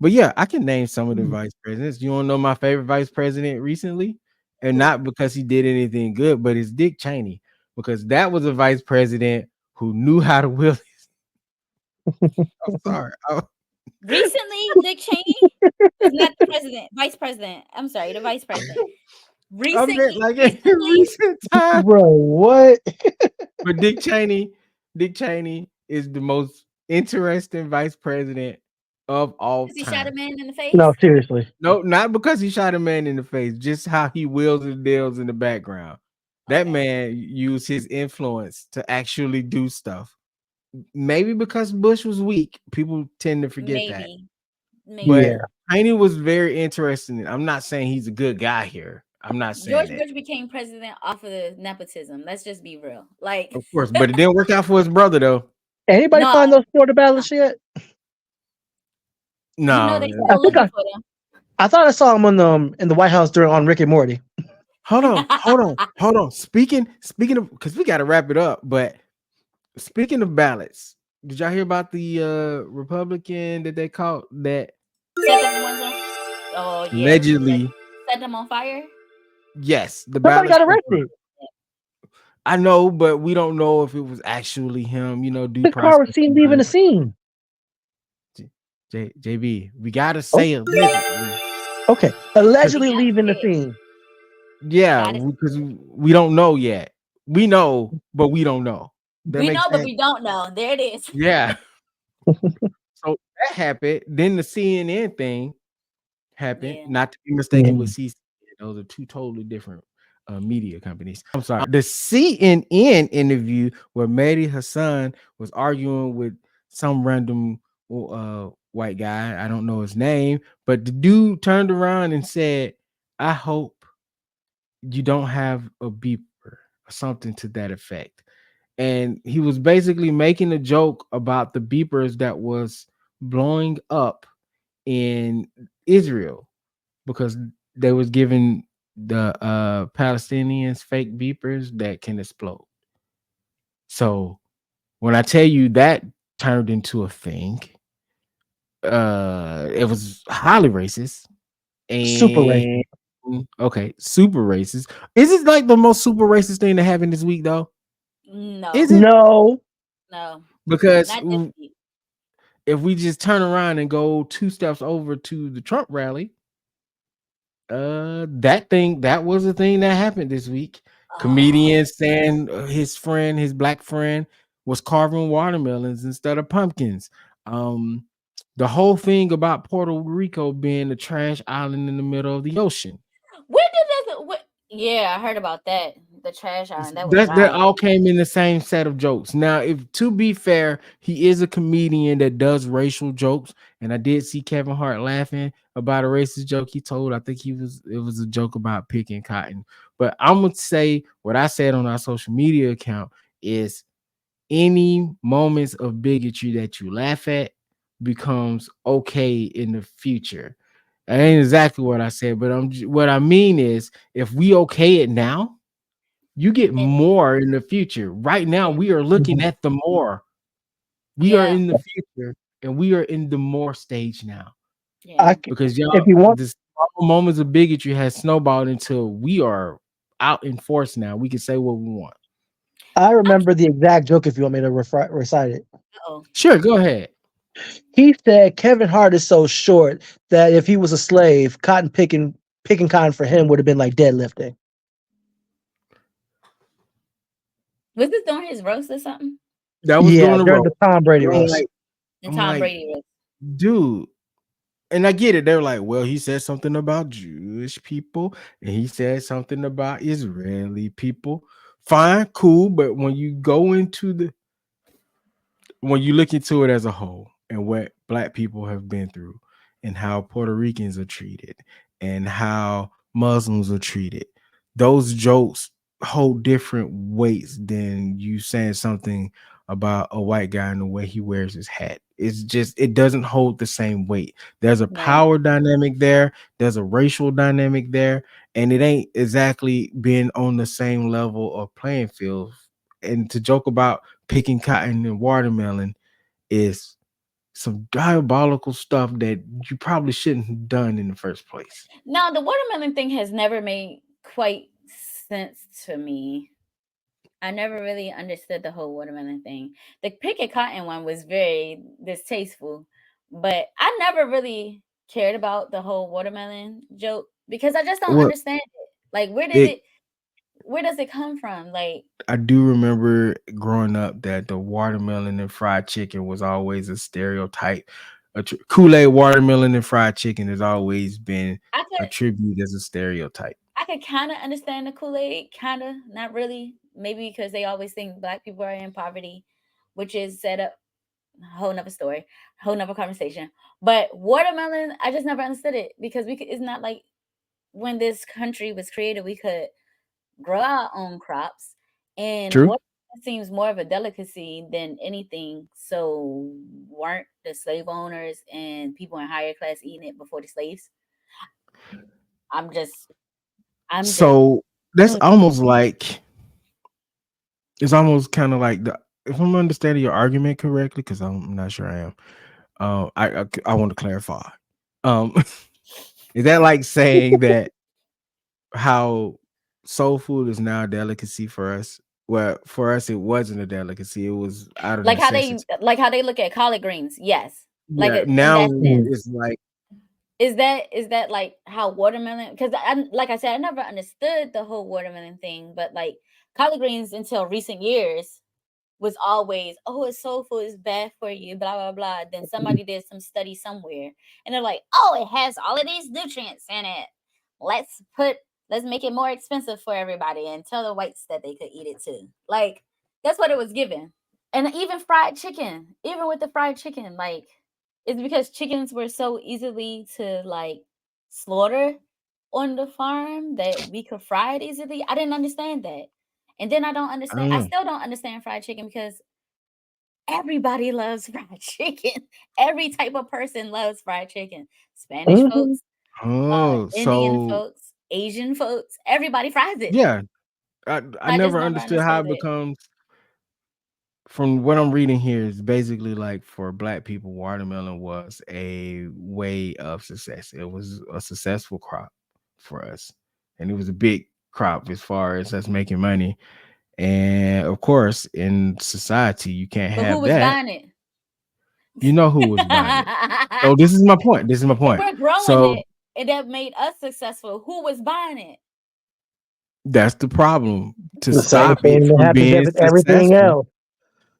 [SPEAKER 1] But yeah, I can name some of the vice presidents. You want to know my favorite vice president recently? And
[SPEAKER 3] who?
[SPEAKER 1] not because he did anything good, but it's Dick Cheney, because that was a vice president who knew how to will. I'm sorry.
[SPEAKER 3] Recently, Dick Cheney was not the president, vice president. I'm sorry, the vice president.
[SPEAKER 1] I meant like in
[SPEAKER 3] Recently,
[SPEAKER 1] recent time.
[SPEAKER 2] Bro, what?
[SPEAKER 1] But Dick Cheney is the most interesting vice president of all
[SPEAKER 3] because he shot a
[SPEAKER 1] time.
[SPEAKER 3] man in the
[SPEAKER 2] No,
[SPEAKER 3] face.
[SPEAKER 2] seriously.
[SPEAKER 1] No, not because he shot a man in the face, just how he wheels and deals in the background. That
[SPEAKER 3] Okay,
[SPEAKER 1] man used his influence to actually do stuff. Maybe because Bush was weak, people tend to forget that.
[SPEAKER 3] maybe,
[SPEAKER 1] But
[SPEAKER 3] maybe.
[SPEAKER 2] Yeah.
[SPEAKER 1] Cheney was very interesting. I'm not saying he's a good guy here. I'm not saying
[SPEAKER 3] George
[SPEAKER 1] that,
[SPEAKER 3] Bush became president off of the nepotism. Let's just be real. Like,
[SPEAKER 1] of course, but it didn't work out for his brother though.
[SPEAKER 2] Anybody
[SPEAKER 3] no,
[SPEAKER 2] find those Florida ballots yet?
[SPEAKER 1] No,
[SPEAKER 3] they
[SPEAKER 2] I
[SPEAKER 3] still
[SPEAKER 2] think
[SPEAKER 3] looking for them.
[SPEAKER 2] I thought I saw him on in the White House during on Rick and Morty.
[SPEAKER 1] hold on. Speaking of, because we got to wrap it up. But speaking of ballots, did y'all hear about the Republican that they caught that
[SPEAKER 3] Set them ones on. Oh yeah,
[SPEAKER 1] allegedly?
[SPEAKER 3] set them on fire.
[SPEAKER 1] Yes, the
[SPEAKER 2] Somebody
[SPEAKER 1] ballots
[SPEAKER 2] got
[SPEAKER 1] were.
[SPEAKER 2] arrested.
[SPEAKER 1] I know, but we don't know if it was actually him. Due
[SPEAKER 2] The car was
[SPEAKER 1] process.
[SPEAKER 2] seen leaving the scene.
[SPEAKER 1] JB, we gotta
[SPEAKER 2] Oh,
[SPEAKER 1] say allegedly.
[SPEAKER 2] okay.
[SPEAKER 1] 'Cause-
[SPEAKER 2] Allegedly
[SPEAKER 3] We gotta
[SPEAKER 2] leaving the
[SPEAKER 3] say it.
[SPEAKER 2] scene.
[SPEAKER 1] Yeah,
[SPEAKER 3] Gotta
[SPEAKER 1] because we don't know yet. We know, but we don't know. That
[SPEAKER 3] We know,
[SPEAKER 1] makes
[SPEAKER 3] but
[SPEAKER 1] sense.
[SPEAKER 3] we don't know. There it is.
[SPEAKER 1] Yeah. So that happened. Then the CNN thing happened,
[SPEAKER 3] Yeah.
[SPEAKER 1] not to be mistaken with
[SPEAKER 2] Mm.
[SPEAKER 1] CCN. Those are two totally different media companies. I'm sorry. The CNN interview where Mehdi Hassan was arguing with some random white guy. I don't know his name, but the dude turned around and said, "I hope you don't have a beeper," or something to that effect. And he was basically making a joke about the beepers that was blowing up in Israel because they was giving the Palestinians fake beepers that can explode. So when I tell you that turned into a thing, it was highly racist.
[SPEAKER 2] Super
[SPEAKER 1] And
[SPEAKER 2] racist.
[SPEAKER 1] okay, super racist. Is it like the most super racist thing that happened this week though? Is
[SPEAKER 3] No,
[SPEAKER 1] it?
[SPEAKER 2] No.
[SPEAKER 3] no,
[SPEAKER 1] Because
[SPEAKER 3] not this week.
[SPEAKER 1] if we just turn around and go 2 steps over to the Trump rally, that was the thing that happened this week.
[SPEAKER 3] Oh,
[SPEAKER 1] Comedian saying his black friend was carving watermelons instead of pumpkins. Um, the whole thing about Puerto Rico being a trash island in the middle of the ocean.
[SPEAKER 3] where did that? What? Yeah, I heard about that. The trash island. That was
[SPEAKER 1] That
[SPEAKER 3] wild.
[SPEAKER 1] all came in the same set of jokes. Now, if to be fair, he is a comedian that does racial jokes, and I did see Kevin Hart laughing about a racist joke he told. I think it was a joke about picking cotton. But I'm gonna say what I said on our social media account is any moments of bigotry that you laugh at becomes okay in the future. That ain't exactly what I said, but what I mean is if we okay it now, you get
[SPEAKER 3] Then,
[SPEAKER 1] more in the future. Right now,
[SPEAKER 3] yeah,
[SPEAKER 1] we are looking
[SPEAKER 2] Mhm.
[SPEAKER 1] at the more. We are
[SPEAKER 3] yeah.
[SPEAKER 1] in the future and we are in the more stage now.
[SPEAKER 3] Yeah.
[SPEAKER 2] I c-
[SPEAKER 1] because
[SPEAKER 2] if
[SPEAKER 1] y'all
[SPEAKER 2] you want,
[SPEAKER 1] the small moments of bigotry has snowballed until we are out in force now. We can say what we want.
[SPEAKER 2] I
[SPEAKER 3] I
[SPEAKER 2] remember the exact joke. If you want me to recite it,
[SPEAKER 3] oh
[SPEAKER 1] Sure, go ahead.
[SPEAKER 2] he said Kevin Hart is so short that if he was a slave, picking cotton for him would have been like deadlifting.
[SPEAKER 3] was this during his roast or something?
[SPEAKER 1] That was
[SPEAKER 2] Yeah,
[SPEAKER 1] doing the
[SPEAKER 2] during
[SPEAKER 1] road.
[SPEAKER 2] the Tom Brady
[SPEAKER 1] I'm
[SPEAKER 2] roast.
[SPEAKER 1] like,
[SPEAKER 3] The
[SPEAKER 1] I'm
[SPEAKER 3] Tom
[SPEAKER 1] like,
[SPEAKER 3] Brady roast.
[SPEAKER 1] dude, and I get it. They're like, well, he said something about Jewish people, and he said something about Israeli people. Fine, cool, but when you look into it as a whole and what black people have been through and how Puerto Ricans are treated and how Muslims are treated, those jokes hold different weights than you saying something about a white guy and the way he wears his hat. It's just it doesn't hold the same weight. There's a
[SPEAKER 3] Right.
[SPEAKER 1] power dynamic there, there's a racial dynamic there, and it ain't exactly been on the same level of playing field. And to joke about picking cotton and watermelon is some diabolical stuff that you probably shouldn't have done in the first place.
[SPEAKER 3] Now the watermelon thing has never made quite sense to me. I never really understood the whole watermelon thing. The picket cotton one was very distasteful, but I never really cared about the whole watermelon joke because I just don't
[SPEAKER 1] Well,
[SPEAKER 3] understand it. Like,
[SPEAKER 1] it
[SPEAKER 3] where does it come from? Like,
[SPEAKER 1] I do remember growing up that the watermelon and fried chicken was always a stereotype. Kool-Aid, watermelon, and fried chicken has always been
[SPEAKER 3] I could
[SPEAKER 1] attributed as a stereotype.
[SPEAKER 3] I could kind of understand the Kool-Aid, kind of, not really. Maybe because they always think black people are in poverty, which is set up a whole nother story, whole nother conversation. But watermelon, I just never understood it because it's not like when this country was created, we could grow our own crops, and
[SPEAKER 1] True.
[SPEAKER 3] watermelon seems more of a delicacy than anything. So weren't the slave owners and people in higher class eating it before the slaves? I'm just, I'm just.
[SPEAKER 1] So that's
[SPEAKER 3] Mm.
[SPEAKER 1] almost like it's almost kind of like the if I'm understanding your argument correctly, because I'm not sure I am. I want to clarify. Um, is that like saying that how soul food is now a delicacy for us? Well, for us, it wasn't a delicacy. It was out of necessity.
[SPEAKER 3] Like how they look at collard greens. Yes. Like
[SPEAKER 1] Yeah,
[SPEAKER 3] in
[SPEAKER 1] now
[SPEAKER 3] that sense.
[SPEAKER 1] it's like
[SPEAKER 3] Is that like how watermelon, because I, like I said, I never understood the whole watermelon thing, but like collard greens until recent years was always, oh, it's soul food, it's bad for you, blah blah blah. Then somebody did some study somewhere and they're like, oh, it has all of these nutrients in it. Let's put let's make it more expensive for everybody and tell the whites that they could eat it too. Like that's what it was given. And even fried chicken, even with the fried chicken, like it's because chickens were so easily to like slaughter on the farm that we could fry it easily. I didn't understand that. And then
[SPEAKER 1] I don't
[SPEAKER 3] I
[SPEAKER 1] know.
[SPEAKER 3] still don't understand fried chicken because everybody loves fried chicken. Every type of person loves fried chicken. Spanish
[SPEAKER 2] Mhm.
[SPEAKER 3] folks,
[SPEAKER 1] Oh,
[SPEAKER 3] Indian
[SPEAKER 1] so
[SPEAKER 3] folks, Asian folks, everybody fries it.
[SPEAKER 1] yeah, I
[SPEAKER 3] I just
[SPEAKER 1] never
[SPEAKER 3] never
[SPEAKER 1] understood how
[SPEAKER 3] understood
[SPEAKER 1] it
[SPEAKER 3] it.
[SPEAKER 1] becomes. From what I'm reading here, is basically like for black people, watermelon was a way of success. It was a successful crop for us, and it was a big crop as far as us making money. And of course, in society, you can't
[SPEAKER 3] But who
[SPEAKER 1] have
[SPEAKER 3] was
[SPEAKER 1] that.
[SPEAKER 3] buying it?
[SPEAKER 1] You know who was buying it. So this is my point. This is my
[SPEAKER 3] If
[SPEAKER 1] point.
[SPEAKER 3] we're growing
[SPEAKER 1] So
[SPEAKER 3] it and that made us successful, who was buying it?
[SPEAKER 1] that's the problem. To
[SPEAKER 2] The same
[SPEAKER 1] stop it
[SPEAKER 2] thing that
[SPEAKER 1] from
[SPEAKER 2] happens
[SPEAKER 1] being
[SPEAKER 2] with everything
[SPEAKER 1] successful,
[SPEAKER 2] else.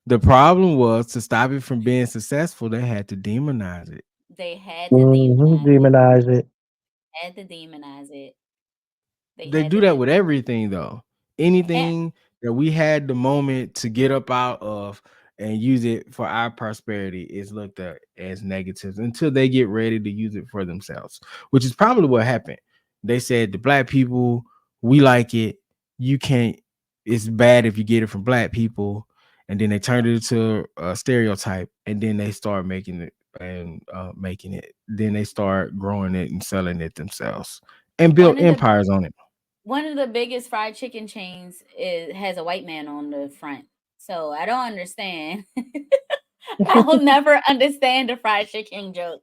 [SPEAKER 1] the problem was to stop it from being successful, they had to demonize it.
[SPEAKER 3] They had to
[SPEAKER 2] Hmm.
[SPEAKER 3] demonize it.
[SPEAKER 2] Demonize it.
[SPEAKER 3] Had to demonize it. They
[SPEAKER 1] They
[SPEAKER 3] had
[SPEAKER 1] do
[SPEAKER 3] to
[SPEAKER 1] that with
[SPEAKER 3] demonize
[SPEAKER 1] everything though.
[SPEAKER 3] it.
[SPEAKER 1] Anything that we had the moment to get up out of and use it for our prosperity is looked at as negatives until they get ready to use it for themselves, which is probably what happened. They said the black people, we like it. You can't, it's bad if you get it from black people. And then they turned it into a stereotype, and then they start making it and making it. Then they start growing it and selling it themselves and
[SPEAKER 3] One
[SPEAKER 1] built
[SPEAKER 3] of the
[SPEAKER 1] empires on it.
[SPEAKER 3] one of the biggest fried chicken chains has a white man on the front. So I don't understand. I'll never understand the fried chicken joke.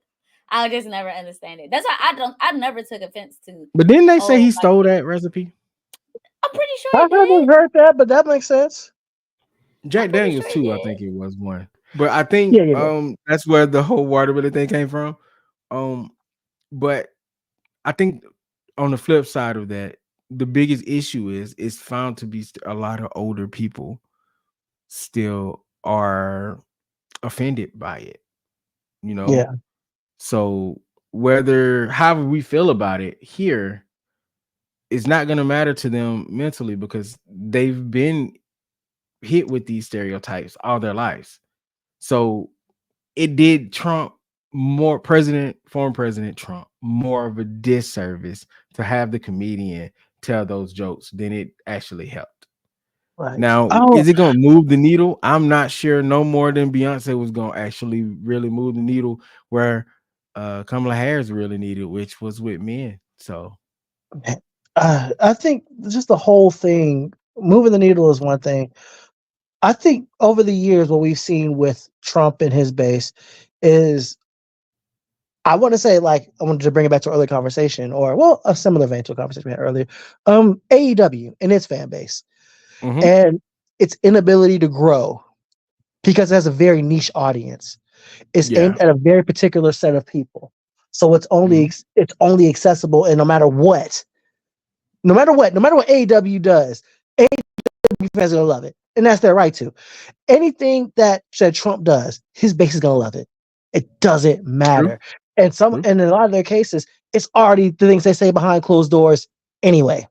[SPEAKER 3] I'll just never understand it. That's why I never took offense to.
[SPEAKER 1] But didn't they say
[SPEAKER 3] Oh,
[SPEAKER 1] he
[SPEAKER 3] white
[SPEAKER 1] stole
[SPEAKER 3] people.
[SPEAKER 1] that recipe?
[SPEAKER 3] I'm pretty sure
[SPEAKER 2] I
[SPEAKER 3] he did.
[SPEAKER 2] haven't heard that, but that makes sense.
[SPEAKER 3] I'm
[SPEAKER 1] Jack
[SPEAKER 3] pretty
[SPEAKER 1] Daniels
[SPEAKER 3] sure he
[SPEAKER 1] too, I
[SPEAKER 3] did.
[SPEAKER 1] think it was one. But I think
[SPEAKER 2] Yeah, yeah, yeah.
[SPEAKER 1] that's where the whole watermelon thing came from. Um, but I think on the flip side of that, the biggest issue is it's found to be a lot of older people still are offended by it, you know.
[SPEAKER 2] Yeah.
[SPEAKER 1] So whether however we feel about it here, it's not going to matter to them mentally because they've been hit with these stereotypes all their lives. So it did Trump more former President Trump more of a disservice to have the comedian tell those jokes than it actually helped.
[SPEAKER 2] Right.
[SPEAKER 1] Now,
[SPEAKER 2] Oh,
[SPEAKER 1] is it gonna move the needle? I'm not sure. No more than Beyonce was gonna actually really move the needle where Kamala Harris really needed, which was with men. So
[SPEAKER 2] I think just the whole thing, moving the needle is one thing. I think over the years, what we've seen with Trump and his base is, I want to say, like, I wanted to bring it back to earlier conversation, or well, a similar vein to a conversation we had earlier. AEW and its fan base
[SPEAKER 1] mhm.
[SPEAKER 2] and its inability to grow because it has a very niche audience. It's
[SPEAKER 1] Yeah.
[SPEAKER 2] aimed at a very particular set of people. So
[SPEAKER 1] Mhm.
[SPEAKER 2] it's only accessible, and no matter what AEW does, AEW fans are gonna love it, and that's their right to. Anything that said Trump does, his base is gonna love it. It doesn't
[SPEAKER 1] True.
[SPEAKER 2] matter.
[SPEAKER 1] True.
[SPEAKER 2] And in a lot of their cases, it's already the things they say behind closed doors anyway.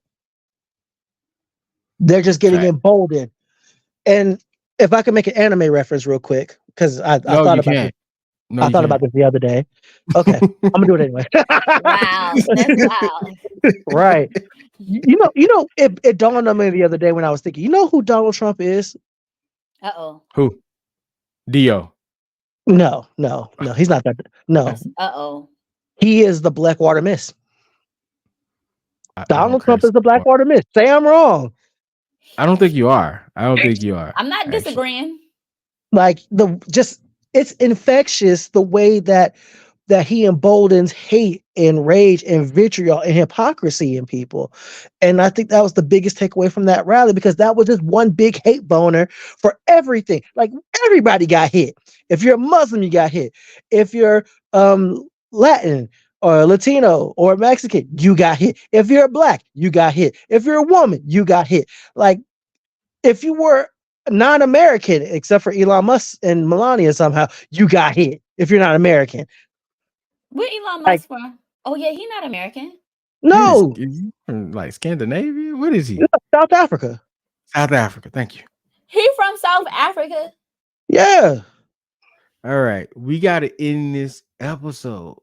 [SPEAKER 2] They're just getting
[SPEAKER 1] Fact.
[SPEAKER 2] emboldened. And if I could make an anime reference real quick, because I
[SPEAKER 1] No,
[SPEAKER 2] thought
[SPEAKER 1] you
[SPEAKER 2] about this.
[SPEAKER 1] can't. No,
[SPEAKER 2] I
[SPEAKER 1] you
[SPEAKER 2] thought about
[SPEAKER 1] can't.
[SPEAKER 2] this the other day. Okay, I'm gonna do it anyway.
[SPEAKER 3] Wow, that's wild.
[SPEAKER 2] Right. It dawned on me the other day when I was thinking, you know who Donald Trump is?
[SPEAKER 3] Uh-oh.
[SPEAKER 1] Who? Dio.
[SPEAKER 2] No, he's not that. No,
[SPEAKER 3] Uh-oh.
[SPEAKER 2] he is the Blackwater Mist.
[SPEAKER 1] I don't
[SPEAKER 2] Donald
[SPEAKER 1] care.
[SPEAKER 2] Trump is the Blackwater Mist. Say I'm wrong.
[SPEAKER 1] I don't think you are. I don't think you are.
[SPEAKER 3] I'm not
[SPEAKER 1] Actually,
[SPEAKER 3] disagreeing.
[SPEAKER 2] Like it's infectious the way that he emboldens hate and rage and vitriol and hypocrisy in people. And I think that was the biggest takeaway from that rally, because that was just one big hate boner for everything. Like, everybody got hit. If you're a Muslim, you got hit. If you're Latin or Latino or Mexican, you got hit. If you're black, you got hit. If you're a woman, you got hit. Like, if you were non-American, except for Elon Musk and Melania, somehow you got hit if you're not American.
[SPEAKER 3] Where Elon
[SPEAKER 2] Like,
[SPEAKER 3] Musk from? Oh yeah, he not American.
[SPEAKER 2] no,
[SPEAKER 1] is he from like Scandinavia? What is he?
[SPEAKER 2] South Africa.
[SPEAKER 1] South Africa. Thank you.
[SPEAKER 3] He from South Africa.
[SPEAKER 2] Yeah.
[SPEAKER 1] All right, we got to end this episode.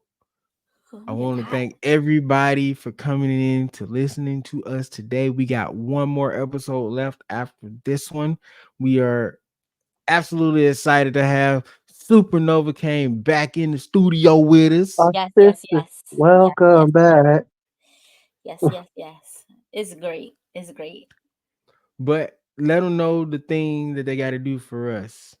[SPEAKER 3] Oh,
[SPEAKER 1] I
[SPEAKER 3] I'm getting
[SPEAKER 1] want to
[SPEAKER 3] hot.
[SPEAKER 1] thank everybody for coming in to listening to us today. We got one more episode left after this one. We are absolutely excited to have Supernova came back in the studio with us.
[SPEAKER 2] Our
[SPEAKER 3] Yes, yes,
[SPEAKER 2] sisters,
[SPEAKER 3] yes. Yes, yes,
[SPEAKER 2] welcome back.
[SPEAKER 3] yes, yes, yes. It's great. It's great.
[SPEAKER 1] But let them know the thing that they got to do for us.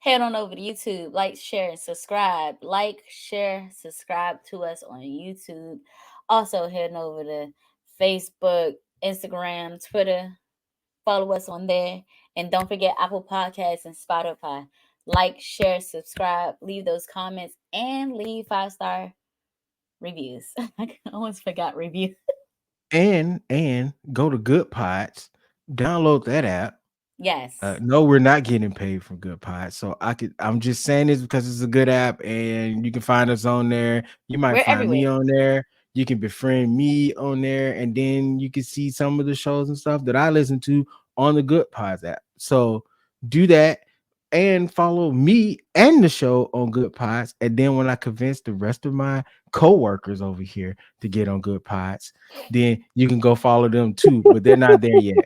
[SPEAKER 3] Head on over to YouTube, like, share, and subscribe. Like, share, subscribe to us on YouTube. Also, heading over to Facebook, Instagram, Twitter. Follow us on there. And don't forget Apple Podcasts and Spotify. Like, share, subscribe, leave those comments, and leave 5-star reviews. I almost forgot review.
[SPEAKER 1] And go to Good Pods, download that app.
[SPEAKER 3] Yes.
[SPEAKER 1] No, we're not getting paid from Good Pods. So I'm just saying this because it's a good app and you can find us on there. You might
[SPEAKER 3] We're
[SPEAKER 1] find me
[SPEAKER 3] everywhere.
[SPEAKER 1] on there. You can befriend me on there, and then you can see some of the shows and stuff that I listen to on the Good Pods app. So do that and follow me and the show on Good Pods. And then when I convince the rest of my co-workers over here to get on Good Pods, then you can go follow them too, but they're not there yet.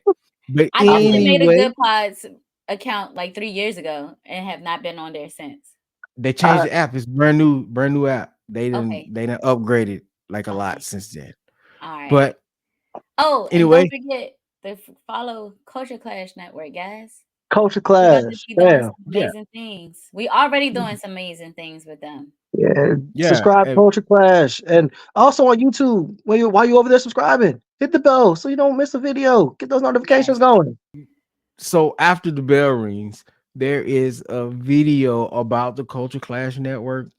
[SPEAKER 1] But
[SPEAKER 3] I actually made a
[SPEAKER 1] anyway,
[SPEAKER 3] Good Pods account like 3 years ago and have not been on there since.
[SPEAKER 1] they changed
[SPEAKER 2] I,
[SPEAKER 1] the app. It's brand new app.
[SPEAKER 3] Okay.
[SPEAKER 1] They didn't upgrade like a lot
[SPEAKER 3] Okay.
[SPEAKER 1] since then.
[SPEAKER 3] All right.
[SPEAKER 1] But
[SPEAKER 3] Oh, and don't
[SPEAKER 1] anyway,
[SPEAKER 3] forget to follow Culture Clash Network, guys.
[SPEAKER 2] Culture
[SPEAKER 3] We about to
[SPEAKER 2] Clash.
[SPEAKER 3] be doing
[SPEAKER 2] Damn.
[SPEAKER 3] some
[SPEAKER 1] Yeah,
[SPEAKER 3] amazing things. We already doing some amazing things with them.
[SPEAKER 2] Yeah.
[SPEAKER 1] yeah.
[SPEAKER 2] Subscribe Culture Clash. And also on YouTube, while you over there subscribing, hit the bell so you don't miss a video. Get those notifications
[SPEAKER 3] Yes.
[SPEAKER 2] going.
[SPEAKER 1] So after the bell rings, there is a video about the Culture Clash Network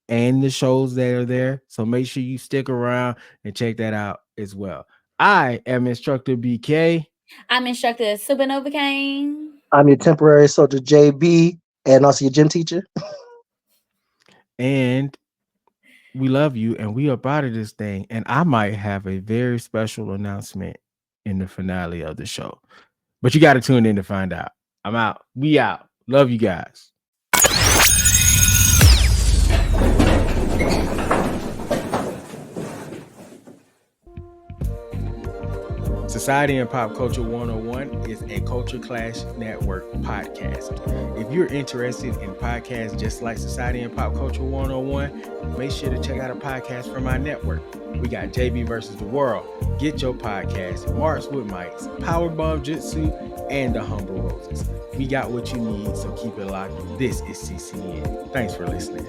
[SPEAKER 1] and the shows that are there. So make sure you stick around and check that out as well. I am Instructor BK.
[SPEAKER 3] I'm instructor Super Novacaine.
[SPEAKER 2] I'm your temporary soldier JB and also your gym teacher.
[SPEAKER 1] And we love you, and we are part of this thing. And I might have a very special announcement in the finale of the show, but you got to tune in to find out. I'm out. We out. Love you guys. Society and Pop Culture 101 is a Culture Clash Network podcast. If you're interested in podcasts just like Society and Pop Culture 101, make sure to check out a podcast from our network. We got JB versus the World, Get Your Podcast, Marks with Mics, Powerbomb Jitsu, and the Humble Roses. We got what you need, so keep it locked. This is CCN. Thanks for listening.